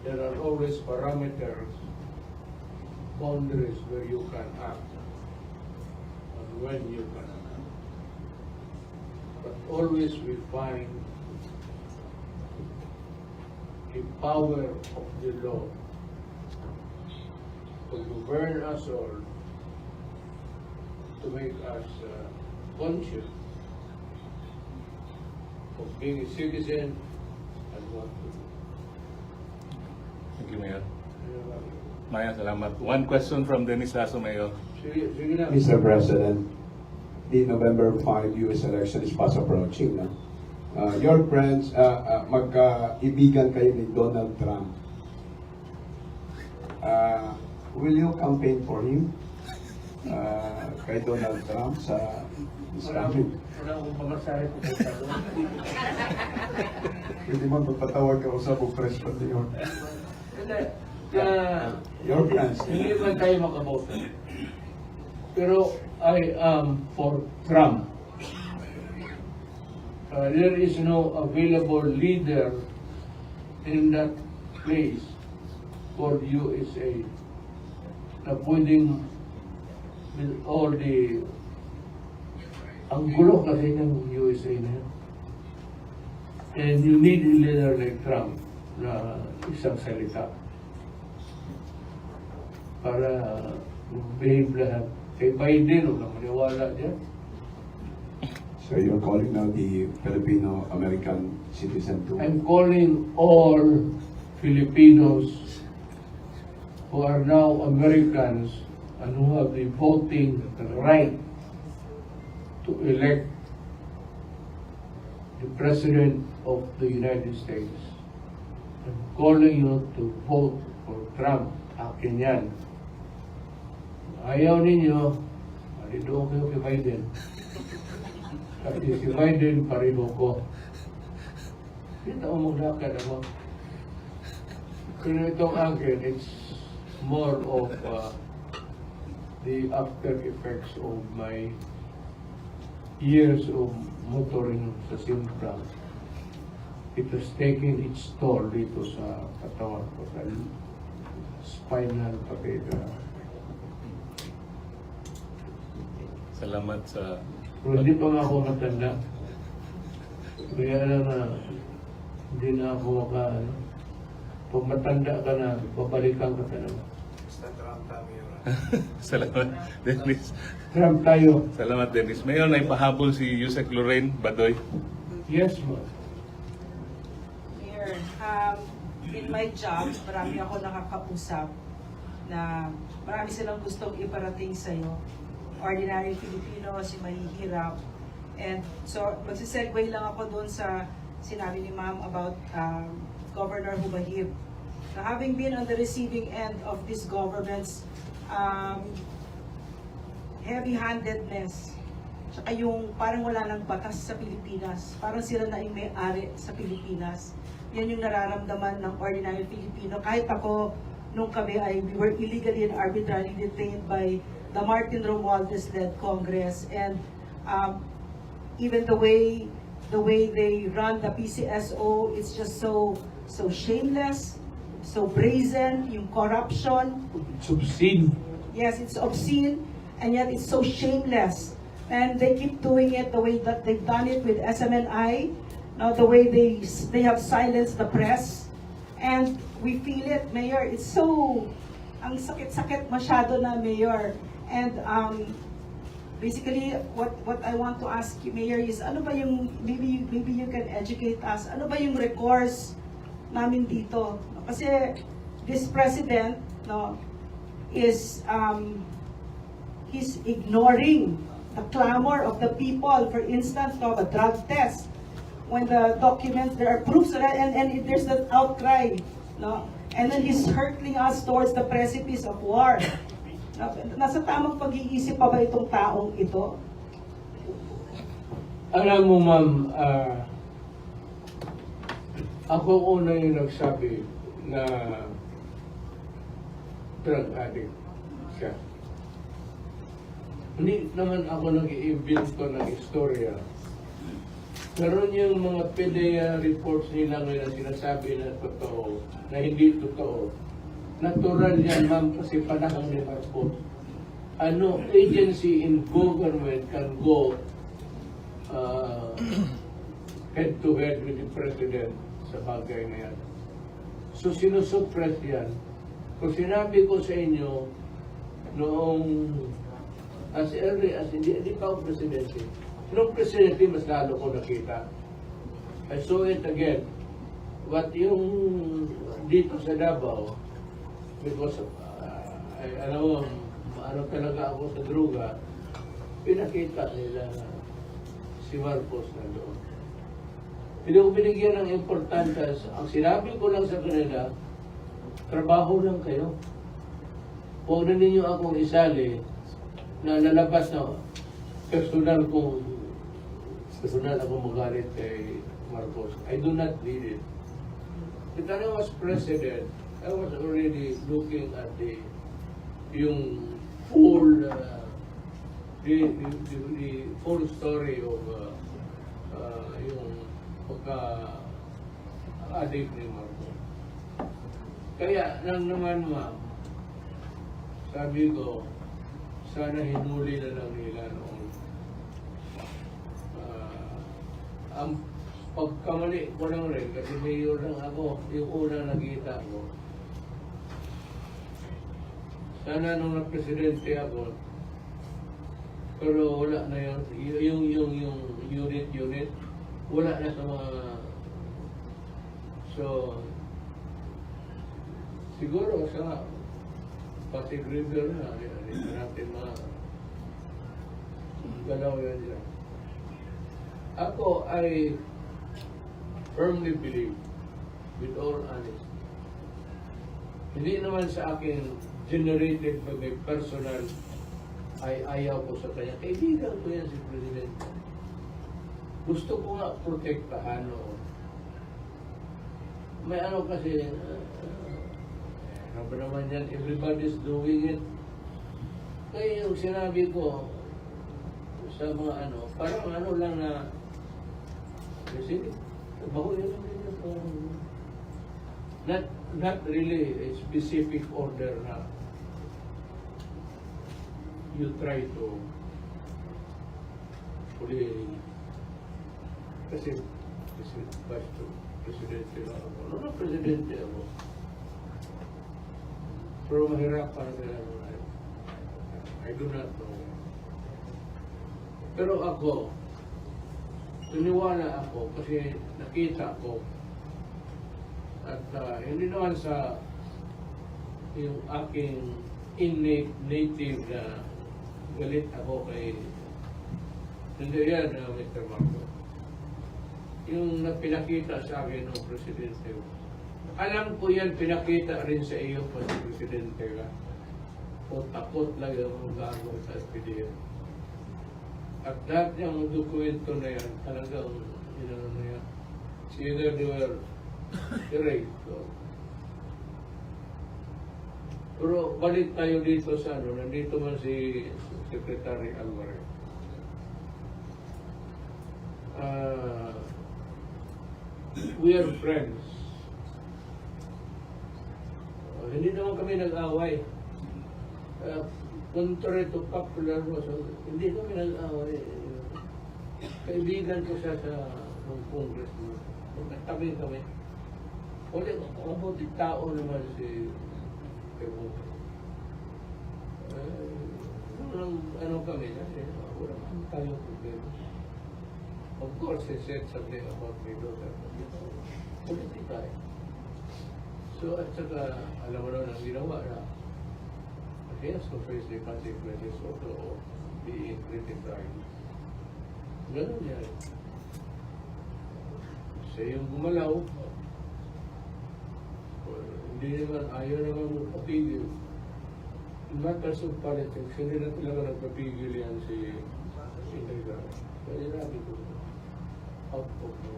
A: there are always parameters, boundaries where you can act and when you can act. But always we find the power of the law to govern us all, to make us conscious of being a citizen and what to do.
B: Thank you, Mayor. Maya, salamat. One question from Dennis Lasso, Mayor.
A: Sige na.
J: Mr. President, the November 5 U.S. election is fast approaching. No? Your friends, magkaibigan kayo ni Donald Trump. Will you campaign for him? Kay Donald Trump sa Islamic?
A: Wala akong pamasahe po sa doon.
J: Pwede mo magpatawag ka sa mga press pa niyo. Your friends.
A: Hindi man tayo makaboto. Pero I am for Trump. There is no available leader in that place called USA na pwedeng with all the ang gulo kasi ng USA na yan. And you need a leader like Trump na isang salita para behave lahat. Kay Biden, huwag na maniwala dyan.
J: So you're calling now the Filipino-American citizen to...
A: I'm calling all Filipinos who are now Americans and who have the voting right to elect the President of the United States. I'm calling you to vote for Trump. Akin yan. Ayaw ninyo, malido kayo kay Biden. Kasi si Biden, pareho ko. Hindi ako maglakad ako. Pero itong akin, it's more of the after effects of my years of motoring sa Simpra. It has taken its toll dito sa katawan ko, sa spinal pati.
B: Salamat sa...
A: Pero hindi pa nga ako matanda. Kaya lang na hindi na ako pag matanda ka na, babalikan ka na naman.
B: Salamat, Dennis.
A: Trump tayo.
B: Salamat, Dennis. Mayor, naipahabol si Yusek Lorraine Badoy.
A: Yes, ma'am.
H: Mayor, in my job, marami ako nakakausap na marami silang gustong iparating sa'yo. Ordinary Filipino, si mahihirap. And so, magsisegue lang ako doon sa sinabi ni Ma'am about Governor Hubahib. Now, having been on the receiving end of this government's heavy-handedness, tsaka yung parang wala ng batas sa Pilipinas, parang sila na yung may-ari sa Pilipinas. Yan yung nararamdaman ng ordinary Filipino. Kahit ako, nung kami we were illegally and arbitrarily detained by the Martin Romualdez-led Congress, and even the way they run the PCSO, it's just so shameless, so brazen, yung corruption.
A: It's obscene.
H: Yes, it's obscene, and yet it's so shameless. And they keep doing it the way that they've done it with SMNI, now the way they have silenced the press. And we feel it, Mayor. It's so, ang sakit-sakit masyado na, Mayor. And basically, what I want to ask you, Mayor, is ano ba yung, maybe you can educate us, ano ba yung recourse namin dito? Kasi this president, no, is he's ignoring the clamor of the people. For instance, no, a drug test, when the documents, there are proofs, and there's that outcry, no, and then he's hurtling us towards the precipice of war. Nasa tamang pag-iisip pa ba itong taong ito?
A: Alam mo, ma'am, ako una yung nagsabi na drug addict siya. Hindi naman ako nag-i-invento ng istorya. Pero yung mga PDEA reports nila ngayon na sinasabi na totoo, na hindi totoo, natural yan, ma'am, kasi panahon ni Marcos. Ano, agency in government can go head to head with the president sa bagay na yan. So, sinusuppress yan. Kung sinabi ko sa inyo, noong as early as, hindi pa ako presidente. Noong presidente, mas lalo ko nakita. I saw it again. What yung dito sa Davao, because alam mo, ano talaga ako sa droga, pinakita nila si Marcos na doon. Hindi ko binigyan ng importansya. Ang sinabi ko lang sa kanila, trabaho lang kayo. Huwag na ninyo akong isali na lalabas na personal akong magalit kay Marcos. I do not need it. But when I was president, I was already looking at yung full the full story of yung pagka-addict ni Marcos. Kaya lang naman, ma'am, sabi ko, sana hinuli na lang nila noon. Ang pagkamali ko lang rin, kasi mayor lang ako, yung una nakita ko. Sana nung na-presidente ako, pero wala na yung unit, wala na sa mga, so, siguro sa Pasig River na, hindi natin galaw yan dyan. Ako, I firmly believe, with all honesty, hindi naman sa akin generated by my personal ay ayaw ko sa kanya. Kaibigan ko yan si President. Gusto ko nga protektahan. May ano kasi, ano ba naman yan, everybody's doing it. Kaya yung sinabi ko sa mga ano, parang ano lang na, kasi, bago yun not really a specific order na you try to huli kasi vice presidente na ako. Ano presidente ako? Pero mahirap para I do not know. Pero ako, naniwala ako kasi nakita ko at hindi naman sa yung aking innate native na galit ako kay hindi yan, Mr. Marco. Yung pinakita sa akin ng presidente. Alam ko yan, pinakita rin sa iyo pa si presidente ka. O takot lang yung gagawin sa SPDM. At lahat yung dokumento na yan, talagang, na yan. Either they were erased. So, pero balik tayo dito sa nandito man si Secretary Alvarez. We are friends. Hindi naman kami nag-away. Contrary to popular so, hindi kami nag-away. Kaibigan ko siya sa Congress mo. Nagtabi kami. Wala, mabuti tao naman si Evo. Ano kami kasi wala tayo problema. Of course, he said something about my daughter. Politika eh. So, at saka, alam mo naman ang ginawa na he has to face the consequences of being criticized. Ganun yan. Siya yung gumalaw. Hindi naman, ayaw naman magpapigil. In matters of politics, hindi na talaga nagpapigil yan si Inday. Kaya nabi ko, out of no.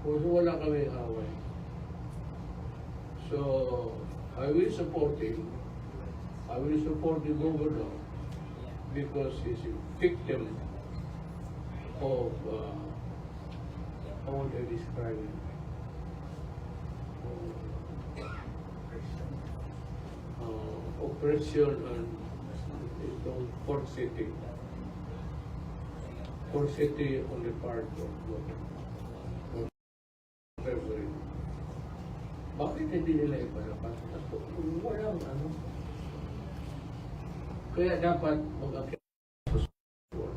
A: Kung wala kami away. So, I will support him. I will support the governor because he's a victim of how they describe it. Oppression and itong port city on the part of February. Bakit hindi nila ipalapas? Walang ano. Kaya dapat mag-akit sa support.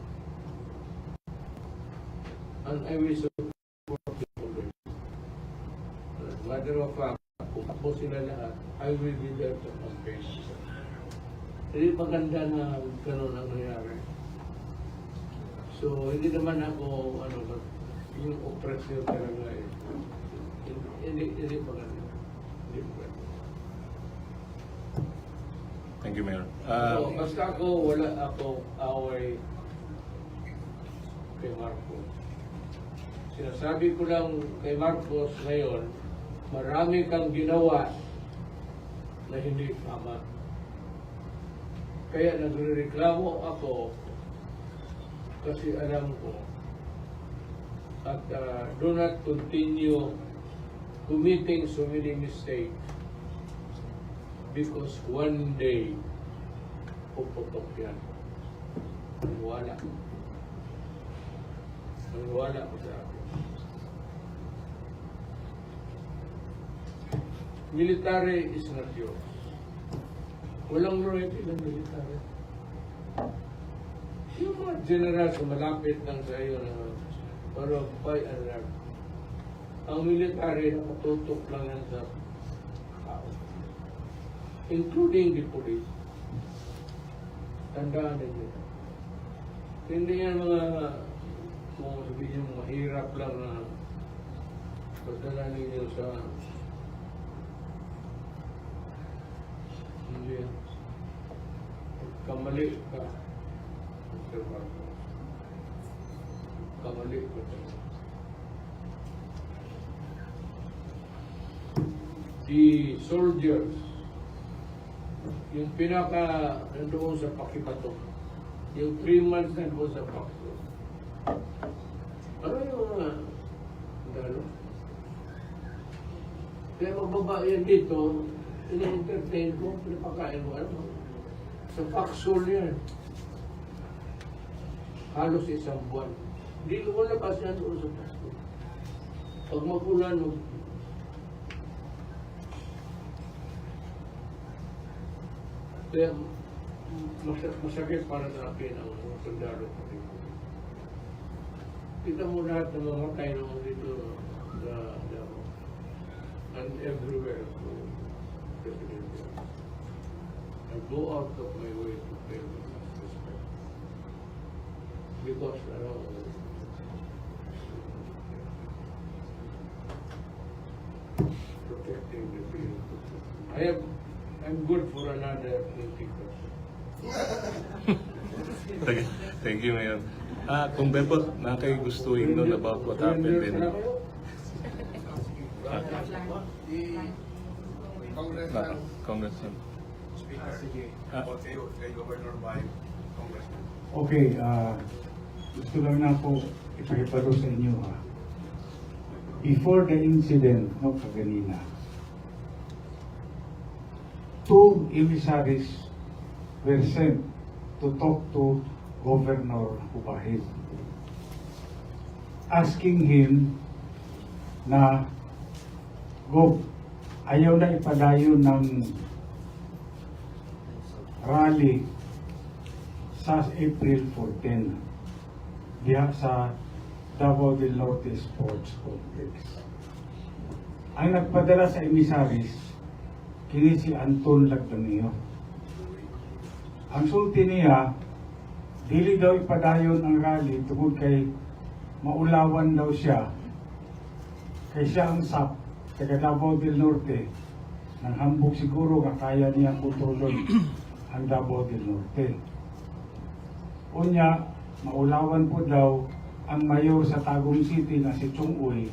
A: And I will support the government. Matter of fact, kung ako sila lahat, I will be there to campaign. Hindi maganda na gano'n ang nangyari. So, hindi naman ako, yung oppression talaga eh. Hindi maganda. Hindi maganda.
B: Thank you, Mayor.
A: So, basta ako, wala ako away kay Marcos. Sinasabi ko lang kay Marcos ngayon, marami kang ginawa na hindi tama. Kaya nagrereklamo ako kasi alam ko at do not continue committing so many mistakes because one day puputok yan. Maniwala. Maniwala ko sa akin. Military is not yours. Walang loyalty ng military. Yung mga general sa malapit lang sa iyo na para by and large. Ang military nakatutok lang yan sa tao. Including the police. Tandaan ninyo. Hindi yan mga kung sabihin mo mahirap lang na pagdala ninyo sa hindi yan. Kamali ka. Mr. Marcos. Kamali ka. The soldiers, yung pinaka nandoon sa Pakipato, yung 3 months nandoon sa Pakipato. Ano yung mga dalo? Kaya magbaba yan dito, ini-entertain ko, pinapakain mo, ano? Sa Paksol yan. Halos isang buwan. Hindi ko labas yan doon sa Paksol. Pag magulan, kaya masakit para sa akin ang mga sundalo ko. Kita mo lahat ng mga matay naman dito sa Davao. And everywhere. Definitely. I go out of my way to pay respect. Because, protecting the people. I'm good for another 20 years.
B: Thank you, Mayor. Kung Bepot, na kayo gusto know about what happened in... Congressman.
I: Okay, gusto lang na ako ipahiparo sa inyo ha. Before the incident, no, kaganina, 2 emissaries were sent to talk to Governor Ubahid, asking him na, Gov, ayaw na ipadayo ng rally sa April 14 diya sa Davao del Norte Sports Complex. Ang nagpadala sa emissaries kini si Anton Lagdamio. Ang sulti niya, dili daw ipadayon ang rally tungkol kay maulawan daw siya, kay siya ang SAP taga Davao del Norte, nang hambog siguro kaya niya kontrolon ang Davao del Norte. Unya, maulawan po daw ang mayor sa Tagum City na si Chung Uy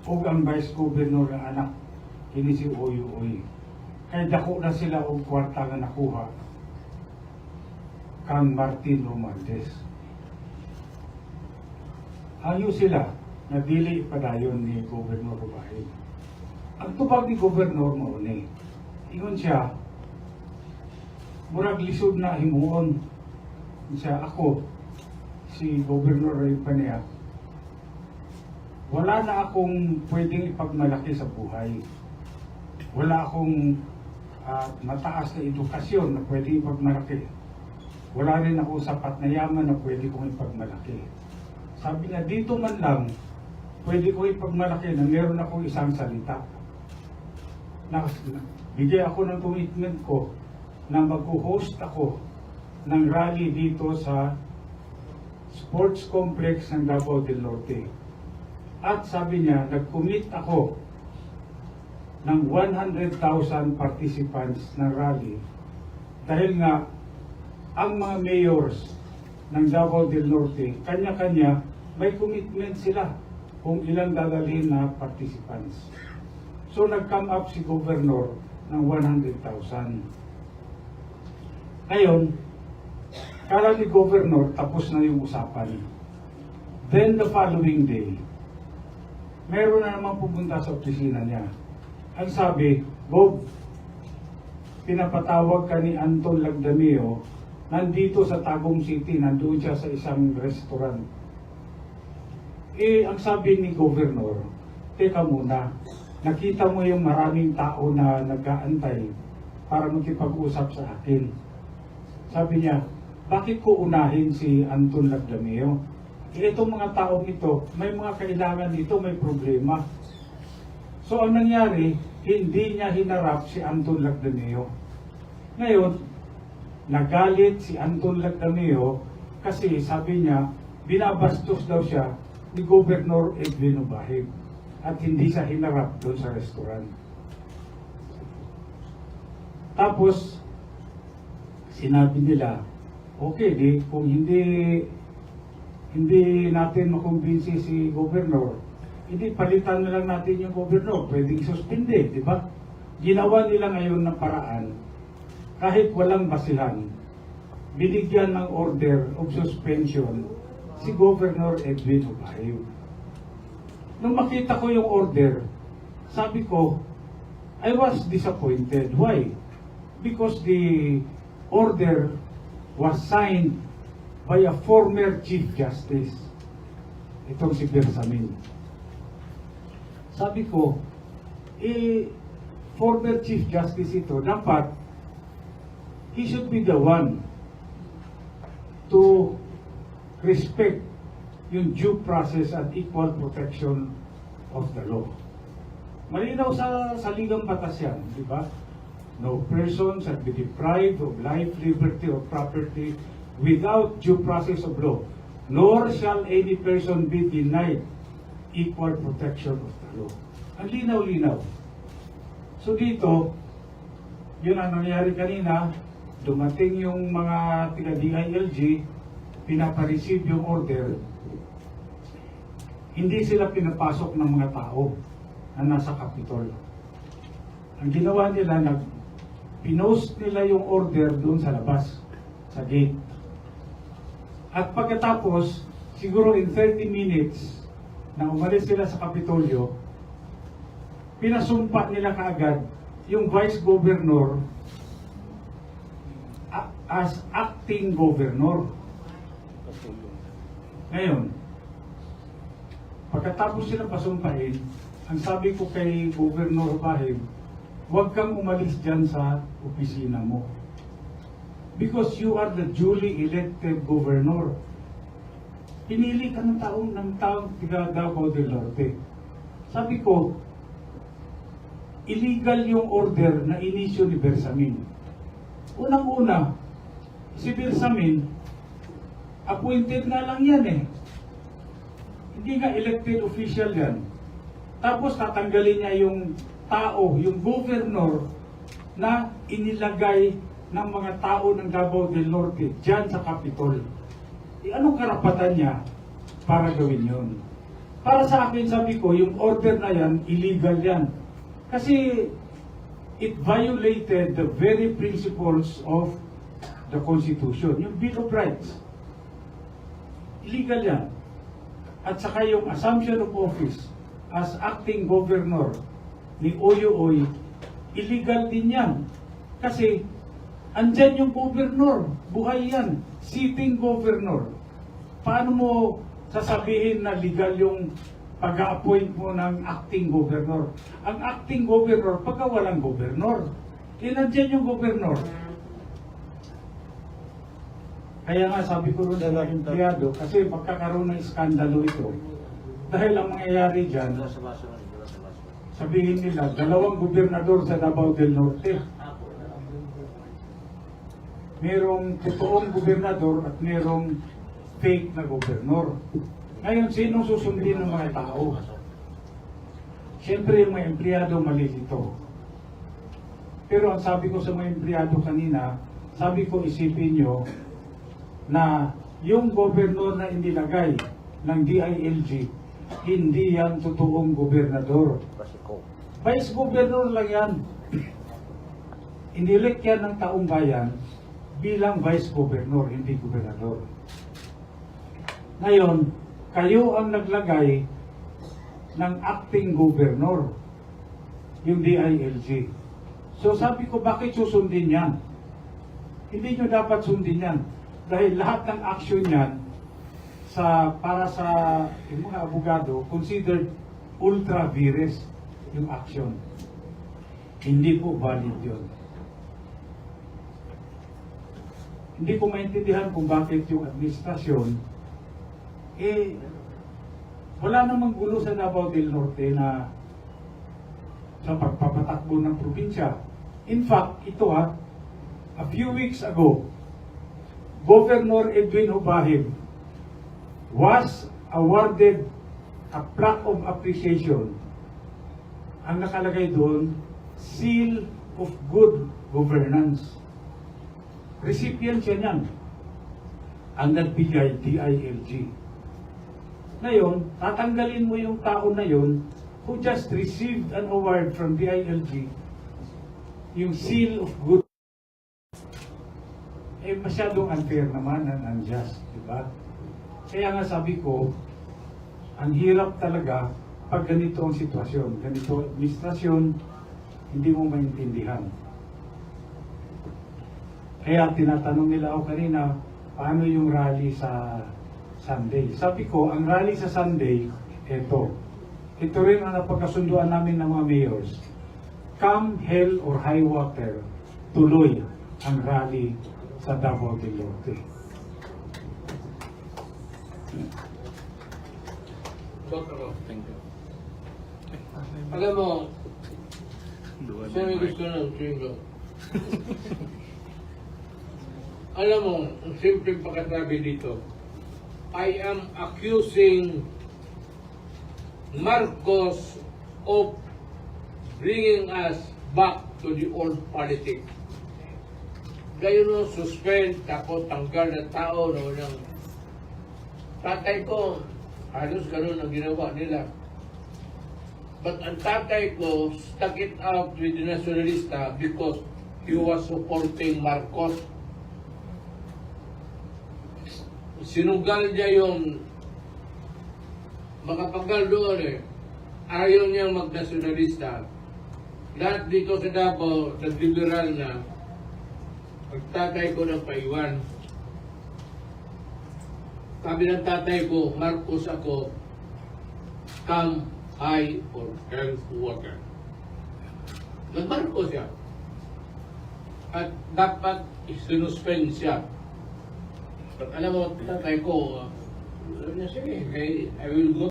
I: o ang vice governor ng anak kini si Uy Uy. Kaya dako na sila og kwarta nga nakuha kang Martin Romualdez. Hayo sila na dili padayon ni Governor Ubahid. Ang tubag ni Governor mauni, ingon siya, murag lisod na himuon siya, ako, si Governor Ray Panea, wala na akong pwedeng ipagmalaki sa buhay. Wala akong mataas na edukasyon na pwedeng ipagmalaki. Wala rin ako sapat na yaman na pwede kong ipagmalaki. Sabi niya, dito man lang, pwede ko ipagmalaki na meron akong isang salita. Bigay ako ng commitment ko na mag-host ako ng rally dito sa sports complex ng Davao del Norte. At sabi niya, nag-commit ako ng 100,000 participants ng rally dahil nga ang mga mayors ng Davao del Norte, kanya-kanya may commitment sila kung ilang dadalhin na participants. So nag-come up si Governor ng 100,000. Ngayon, kala ni Governor tapos na yung usapan. Then the following day, meron na naman pupunta sa opisina niya. Ang sabi, Bob, pinapatawag ka ni Anton Lagdamio, nandito sa Tagum City, nandoon siya sa isang restaurant. Ang sabi ni Governor, teka muna, nakita mo yung maraming tao na nag-aantay para makipag-usap sa akin. Sabi niya, bakit ko unahin si Anton Lagdamio? Itong mga tao ito, may mga kailangan dito, may problema. So ang nangyari, hindi niya hinarap si Anton Lagdamio. Ngayon, nagalit si Anton Lagdamio kasi sabi niya, binabastos daw siya ni Governor Edwin Ubahid at hindi siya hinarap doon sa restaurant. Tapos, sinabi nila, okay, kung hindi natin makumbinsi si Governor, hindi palitan na lang natin yung Governor, pwedeng suspinde, di ba? Ginawa nila ngayon ng paraan, kahit walang basihan, binigyan ng order of suspension si Governor Edwin Ubahid. Nung makita ko yung order, sabi ko, I was disappointed. Why? Because the order was signed by a former Chief Justice. Itong si Bersamin. Sabi ko, former Chief Justice ito, dapat
K: he should be the one to respect yung due process at equal protection of the law. Malinaw sa ligang batas yan, di ba? No person shall be deprived of life, liberty, or property without due process of law, nor shall any person be denied equal protection of the law. Ang linaw-linaw. So dito, yun ang nangyari kanina, dumating yung mga taga-DILG, pinapareceive yung order, hindi sila pinapasok ng mga tao na nasa Capitol. Ang ginawa nila, pinost nila yung order doon sa labas, sa gate. At pagkatapos, siguro in 30 minutes, na umalis sila sa Kapitolyo, pinasumpa nila kaagad yung Vice Governor as acting governor. Ngayon, pagkatapos sila pasumpain, ang sabi ko kay Governor Bahib, huwag kang umalis dyan sa opisina mo. Because you are the duly elected governor. Pinili ka ng taong tiga Davao del Norte. Sabi ko, illegal yung order na inisyo ni Bersamin. Unang-una, si Bersamin, appointed nga lang yan eh. Hindi nga elected official yan. Tapos tatanggalin niya yung tao, yung governor na inilagay ng mga tao ng Davao del Norte dyan sa Capitol. Anong karapatan niya para gawin yun? Para sa akin, sabi ko, yung order na yan, illegal yan. Kasi it violated the very principles of the Constitution, yung Bill of Rights. Illegal yan. At saka yung assumption of office as acting governor ni Oyo-Oy, illegal din yan. Kasi andyan yung governor, buhay yan, sitting governor. Paano mo sasabihin na legal yung pag-appoint mo ng acting governor? Ang acting governor, pagka walang governor, nandyan yung governor. Kaya nga sabi ko rin sa empleyado, kasi magkakaroon ng iskandalo ito. Dahil ang mangyayari dyan, sabihin nila, 2 gobernador sa Davao del Norte. Merong totoong gobernador at merong fake na gobernador. Ngayon, sinong susundin ng mga tao? Siyempre, yung mga empleyado malilito. Pero ang sabi ko sa mga empleyado kanina, sabi ko isipin nyo na yung gobernador na inilagay ng DILG, hindi yan totoong gobernador. Vice Governor lang yan. Inilek yan ng taong bayan bilang Vice Governor, hindi gobernador. Ngayon, kayo ang naglagay ng acting governor, yung DILG. So sabi ko, bakit susundin yan? Hindi nyo dapat sundin yan. Dahil lahat ng action yan, para sa yung mga abogado, considered ultra vires yung action. Hindi po valid yun. Hindi ko maintindihan kung bakit yung administrasyon, wala namang gulo sa Davao del Norte na sa pagpapatakbo ng probinsya. In fact, ito a few weeks ago, Governor Edwin Obahib was awarded a plaque of appreciation. Ang nakalagay doon, Seal of Good Governance. Recipient siya niyan. Ang nagbigay, DILG. Ngayon, tatanggalin mo yung tao na yun who just received an award from DILG, yung Seal of Good. Masyadong unfair naman and unjust, di ba? Kaya nga sabi ko, ang hirap talaga pag ganito ang sitwasyon, ganito administrasyon, hindi mo maintindihan. Kaya tinatanong nila ako kanina, paano yung rally sa Sunday? Sabi ko, ang rally sa Sunday, ito. Ito rin ang napagkasunduan namin ng mga mayors. Come hell or high water, tuloy. ang rally sa Davao del Norte.
B: Thank you.
A: Alam mo,
B: Duwan
A: sabi
B: ni
A: gusto
B: Mike.
A: ng chingo. Alam mo, ang simpleng pagkasabi dito, I am accusing Marcos of bringing us back to the old politics. Gayon no, suspend, tapos tanggal na tao, no, ng tatay ko, halos ganun ang ginawa nila. But ang tatay ko stuck it out with the nationalista because he was supporting Marcos. Sinugal niya yung makapagal doon eh. Ayaw niyang mag-nationalista. Lahat dito sa Davao, nag-liberal na. Ang tatay ko ng paiwan. Sabi ng tatay ko, Marcos ako, come high or else water. Nag-Marcos siya. At dapat isinuspend siya. But alam mo, tatay ko, sige, I will go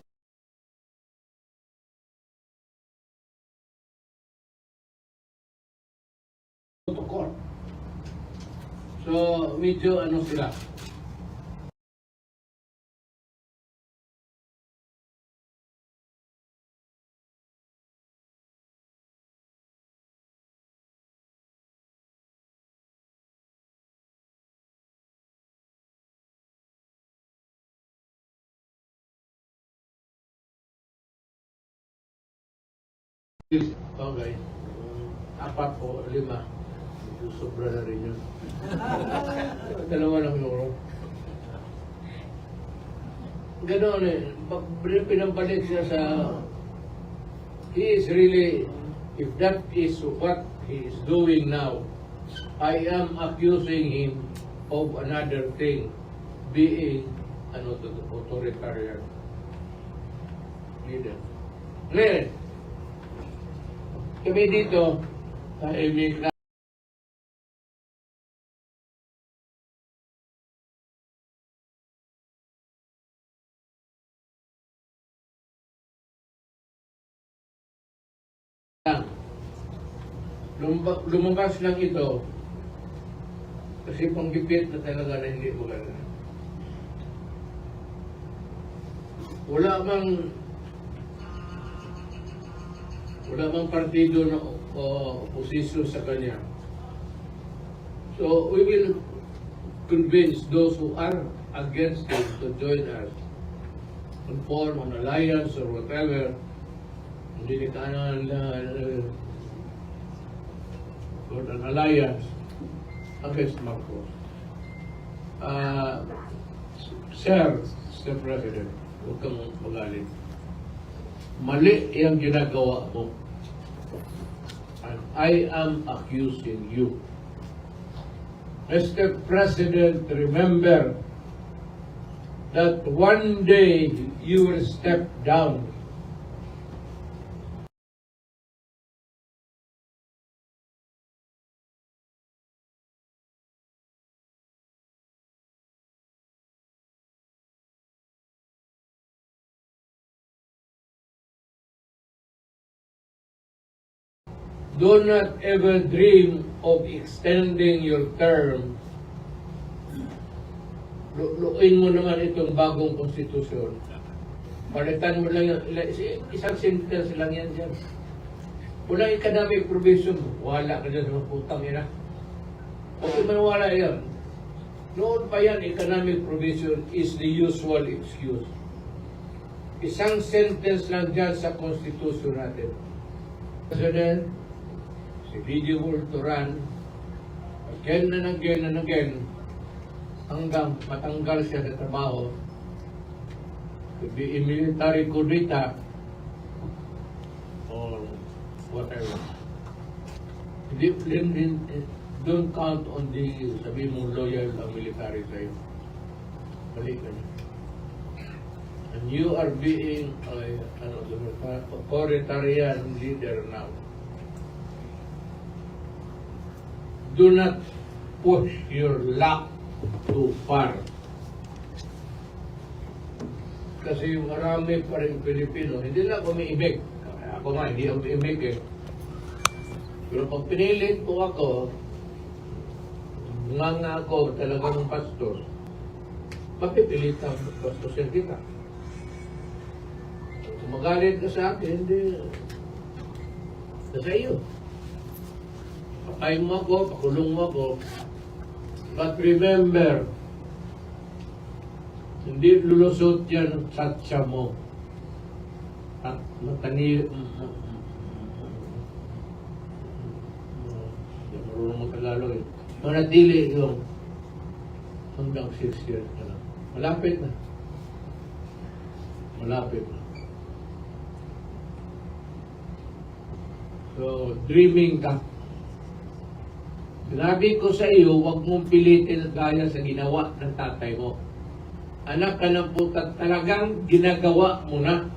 A: to court. So, medyo ano sila. Okay. Apat o 5. Medyo sobra na rin yun. Dalawa lang yun. Ganoon eh. Pinambalik siya sa... He is really... If that is what he is doing now, I am accusing him of another thing. Being an authoritarian leader. Ngayon, kami dito, sa imig lumabas lang ito kasi panggipit na talaga na hindi maganda. Wala bang partido na oposisyon sa kanya. So we will convince those who are against him to join us and form an alliance or whatever. Hindi ka or an alliance against Marcos. Sir, Mr. President, huwag kang magalit. Mali yung ginagawa mo. And I am accusing you. Mr. President, remember that one day you will step down. Do not ever dream of extending your term. Luin mo naman itong bagong konstitusyon. Palitan mo lang yung isang sentence lang yan dyan. Walang economic provision. Wala ka dyan sa mga putang ina. Okay man wala yan. Noon pa yan, economic provision is the usual excuse. Isang sentence lang dyan sa konstitusyon natin. President, si video will to run again and again and again hanggang matanggal siya sa trabaho, to be a military kudita or whatever. Don't count on the sabi mo loyal ang military sa'yo. Balik ka niya. And you are being an authoritarian leader now. Do not push your luck too far. Kasi marami pa rin Pilipino, hindi lang umiibig. Ako nga, hindi ako umiibig eh. Pero pag pinilit po ako, nga ako talagang pastor, mapipilitan pastosin kita. Kung magalit ka sa akin, hindi. Nasa iyo. Patayin mo ako, pakulong mo ako. But remember, hindi lulusot yan sa tsya mo. At matani... Marunong mo Tagalog eh. Manatili yung hanggang 6 years ka na. Malapit na. Malapit na. So, dreaming ka. Sinabi ko sa iyo, huwag mong pilitin gaya sa ginawa ng tatay mo. Anak ka ng putat, talagang ginagawa mo na.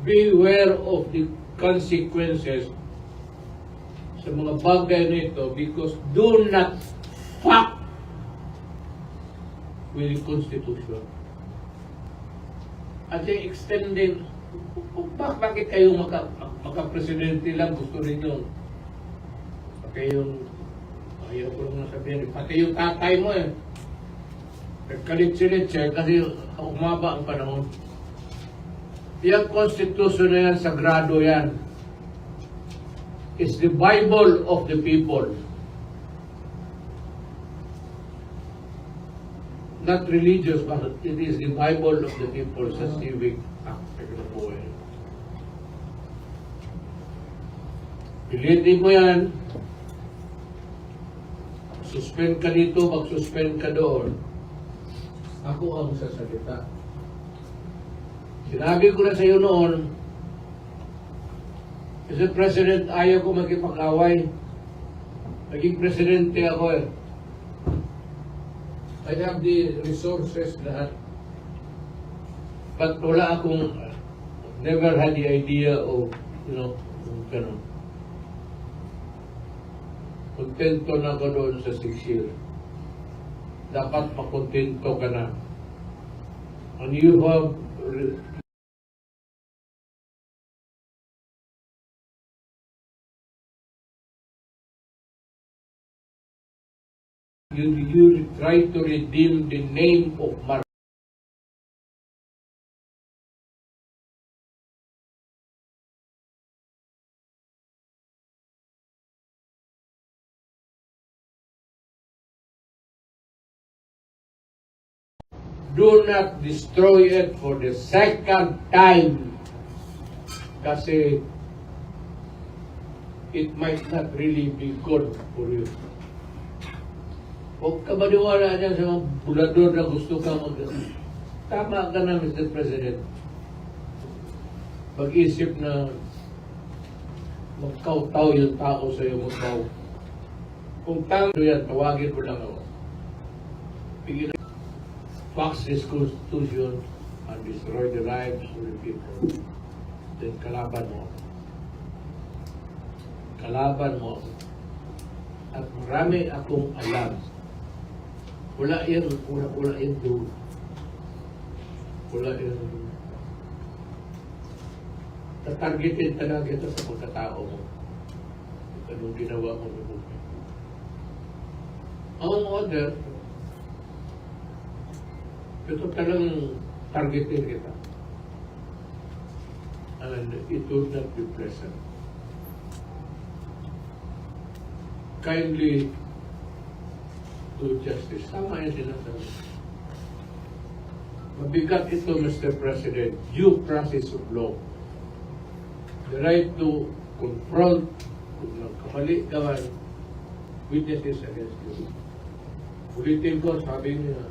A: Beware of the consequences sa mga bagay nito because do not fuck with the Constitution. At yung extended, bakit kayo maka-presidente lang gusto ninyo? Kayong, ayaw ko lang nasabihin, pati yung tatay mo eh. Nagkalit-silit siya kasi umaba ang panahon. Yung Constitution na yan, sagrado yan. It's the Bible of the people. Not religious, but it is the Bible of the people sa civic act. Pilitin mo yan. Suspend ka dito, mag-suspend ka doon. Ako ang sasalita. Sinabi ko na sa iyo noon, Mr. President, ayaw ko makipag-away. Naging presidente ako eh. I have the resources lahat. But wala akong, never had the idea of, ganun. Kontento na ako doon sa 6 years. Dapat makontento ka na. And you have you try to redeem the name of Mar. Do not destroy it for the second time kasi it might not really be good for you. Huwag ka maniwala dyan sa mga bulador na gusto ka Tama ka na, Mr. President. Mag-isip na magkautaw yung tao sa iyo, magkaw. Kung tama yan, tawagin mo lang ako. Bigyan fax this Constitution and destroy the lives of the people. Then kalaban mo. Kalaban mo. At marami akong alam. Wala yan doon. Wala yan. Tatargetin talaga ito sa pagkatao mo. Anong ginawa mo ng buhay. Ang order, ito talagang targetin kita. And it would not be pleasant. Kindly do justice. Tama yung sinasabi. Mabigat ito, Mr. President. Due process of law. The right to confront kung nagkamali ka man witnesses against you. Ulitin ko, sabi niya,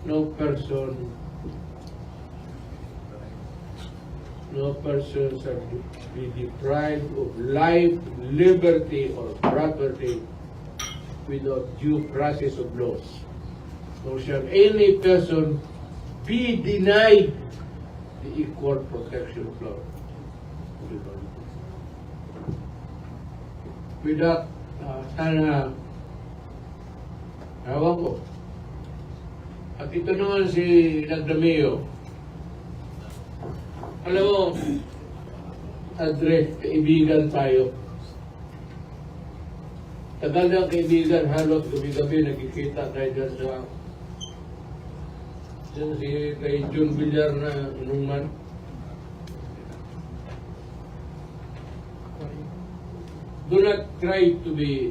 A: no person shall be deprived of life, liberty, or property without due process of laws. Nor shall any person be denied the equal protection of law. with that, sana, ewan ko. At ito naman si Nagdameo. Alam mo, Andre, kaibigan tayo. Tagal ng kaibigan, halos gabi-gabi nagkikita tayo dyan sa si kay June Villar na inuman. Do not try to be,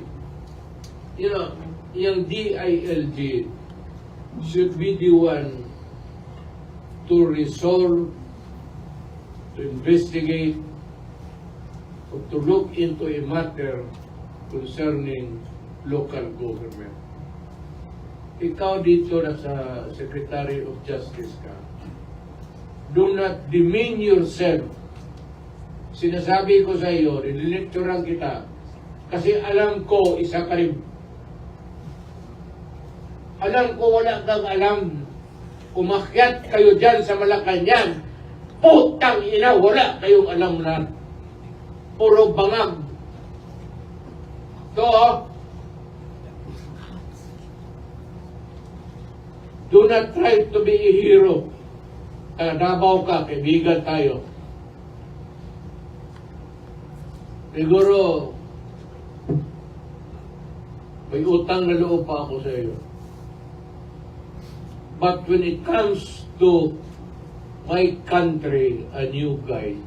A: yung DILG should be the one to resolve, to investigate, or to look into a matter concerning local government. Ikaw dito na sa Secretary of Justice ka. Do not demean yourself. Sinasabi ko sa iyo, nililecturean kita, kasi alam ko isa ka rin. Alam ko wala kang alam. Umakyat kayo dyan sa Malacanang. Putang ina, wala kayong alam na. Puro bangag. So, do not try to be a hero. Davao ka, kaibigan tayo. Siguro, may utang na loob pa ako sa iyo. But when it comes to my country, a new guy,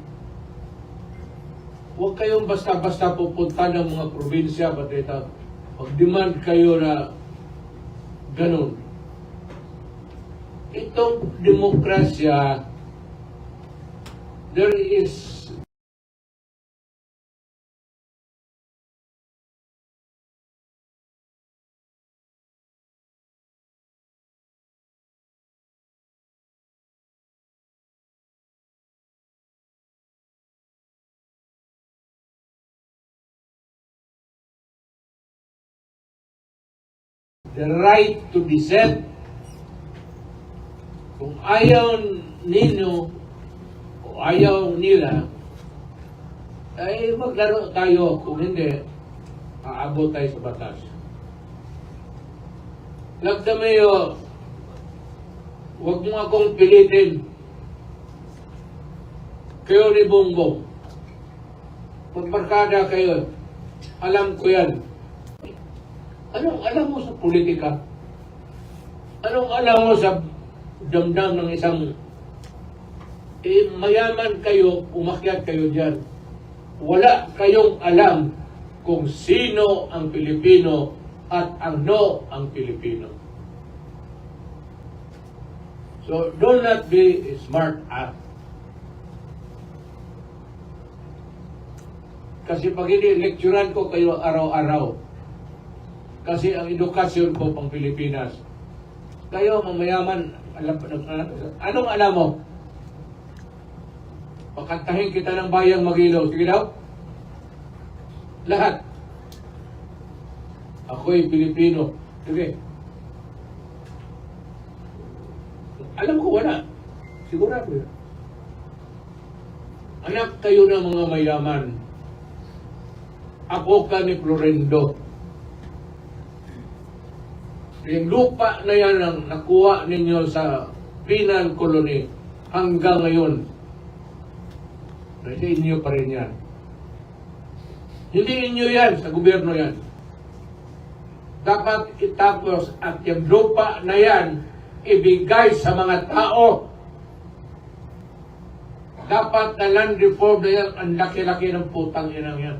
A: huwag kayong basta-basta pupunta ng mga probinsya, patita. Mag-demand kayo na ganun. Itong demokrasya, there is the right to dissent. Kung ayaw ninyo o ayaw nila, ay maglaro tayo. Kung hindi, aabot tayo sa batas. Nagdamayo, huwag mo akong pilitin. Kayo ni Bongbong. Pagbarkada kayo, alam ko yan. Anong alam mo sa politika? Anong alam mo sa damdam ng isang mayaman kayo, umakyat kayo dyan. Wala kayong alam kung sino ang Pilipino at ano ang Pilipino. So, do not be smart ass. Kasi pag lecturean ko kayo araw-araw, kasi ang edukasyon ko pang Pilipinas, kayo mamayaman, anong alam mo? Pakantahin kita ng bayang Magilaw. Sige daw. Lahat. Ako'y Pilipino. Sige. Alam ko wala. Sigurado yun. Anak kayo ng mga mayaman. Ako ka ni Florendo. Yung lupa na yan ang nakuha ninyo sa penal colony hanggang ngayon. Kasi inyo pa rin yan. Hindi inyo yan, sa gobyerno yan. Dapat itapos at yung lupa na yan ibigay sa mga tao. Dapat na land reform na yan, ang laki-laki ng putang inang yan.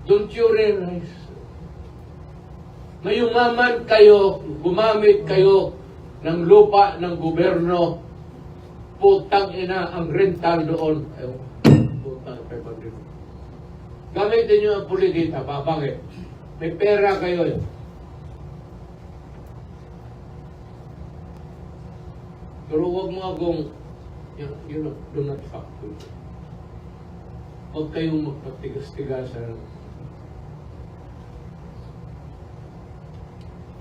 A: Don't you realize? Mayumaman kayo, gumamit kayo ng lupa ng gobyerno, putang ina ang rental doon. Putang 500. Gamitin nyo ang politika, bakit? May pera kayo. Pero huwag mo akong, do not fuck with. Huwag kayong magpatigas-tigasan.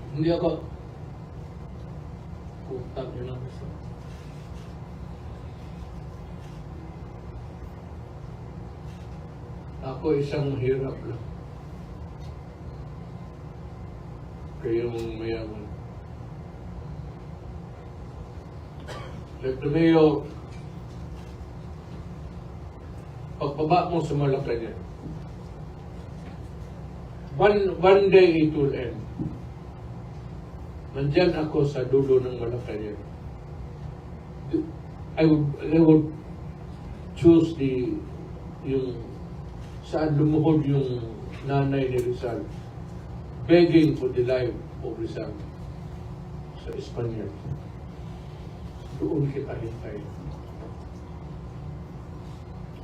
A: Hindi ako putang ina. Ako isang hirap lang. Kayong mayaman. Like the mayor, pagbaba mo sa Malacanang, one day it will end. Nandyan ako sa dulo ng Malacanang. I would choose yung saan lumuhod yung nanay ni Rizal, begging for the life of Rizal sa Espanyol. Doon kita hintay.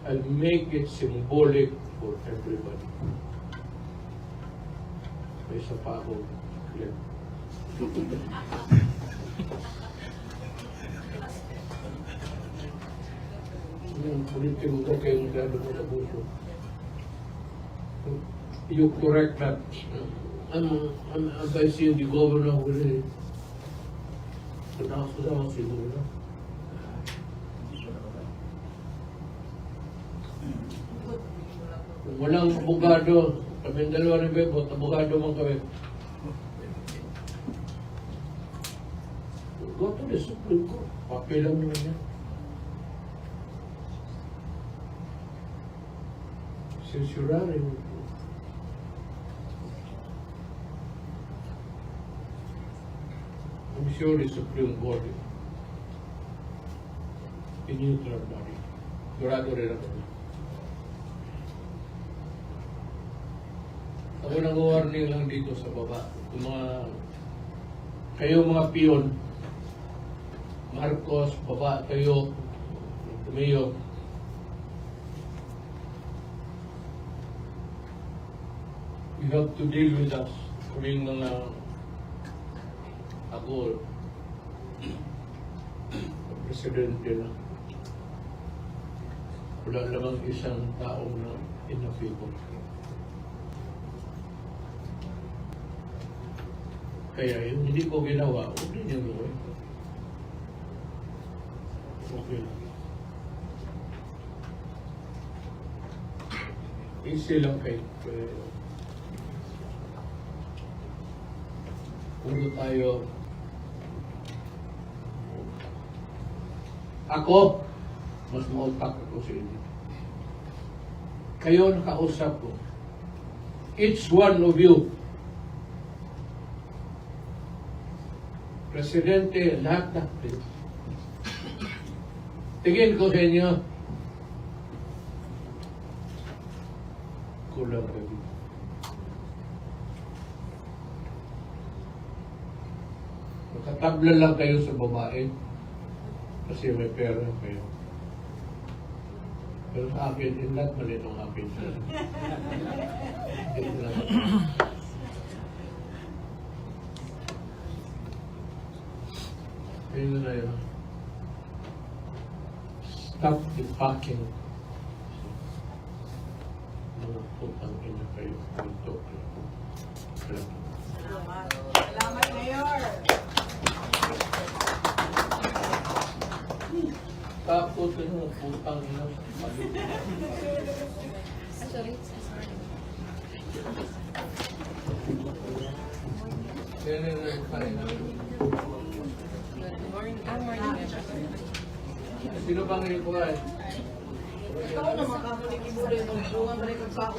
A: I'll make it symbolic for everybody. May isa pa ako. Clip. Yung politiko ko kayo masyado mo nabuso. You correct that. I'm advising the governor really. Tanaw siguro na. Kung walang abogado, kami dalawa ni Bebot, abogado man kami. Go to the Supreme Court. Papel lang naman yan. Censurare. I'm sure the Supreme Court is a neutral body. Sigurado rin ako. Ako nag-warning lang dito sa baba. Kung kayo mga piyon, Marcos, baba kayo, Mayor, you have to deal with us. Kaming mga ako, presidente na. Wala lamang isang taong na inapipon. Kaya yung hindi ko ginawa, huwag din yung gawin. Okay. Easy lang kayo. Puro tayo. Ako, mas mautak ako sa inyo. Kayo nakausap ko. Each one of you, Presidente, lahat na. Tingin ko sa inyo, kulang kami. Makatabla lang kayo sa babae kasi may pera kayo. Pero sa akin, in that mali nung akin. Ayun na yun. Stop the packing. Mga putang ina kayo. Ito.
C: Salamat. Salamat, Mayor.
A: Tapos yung putang ina. Yan na yung kain namin. Sino bang rin ko ay?
C: Ikaw na makakalikiburin ng bunga na rin sa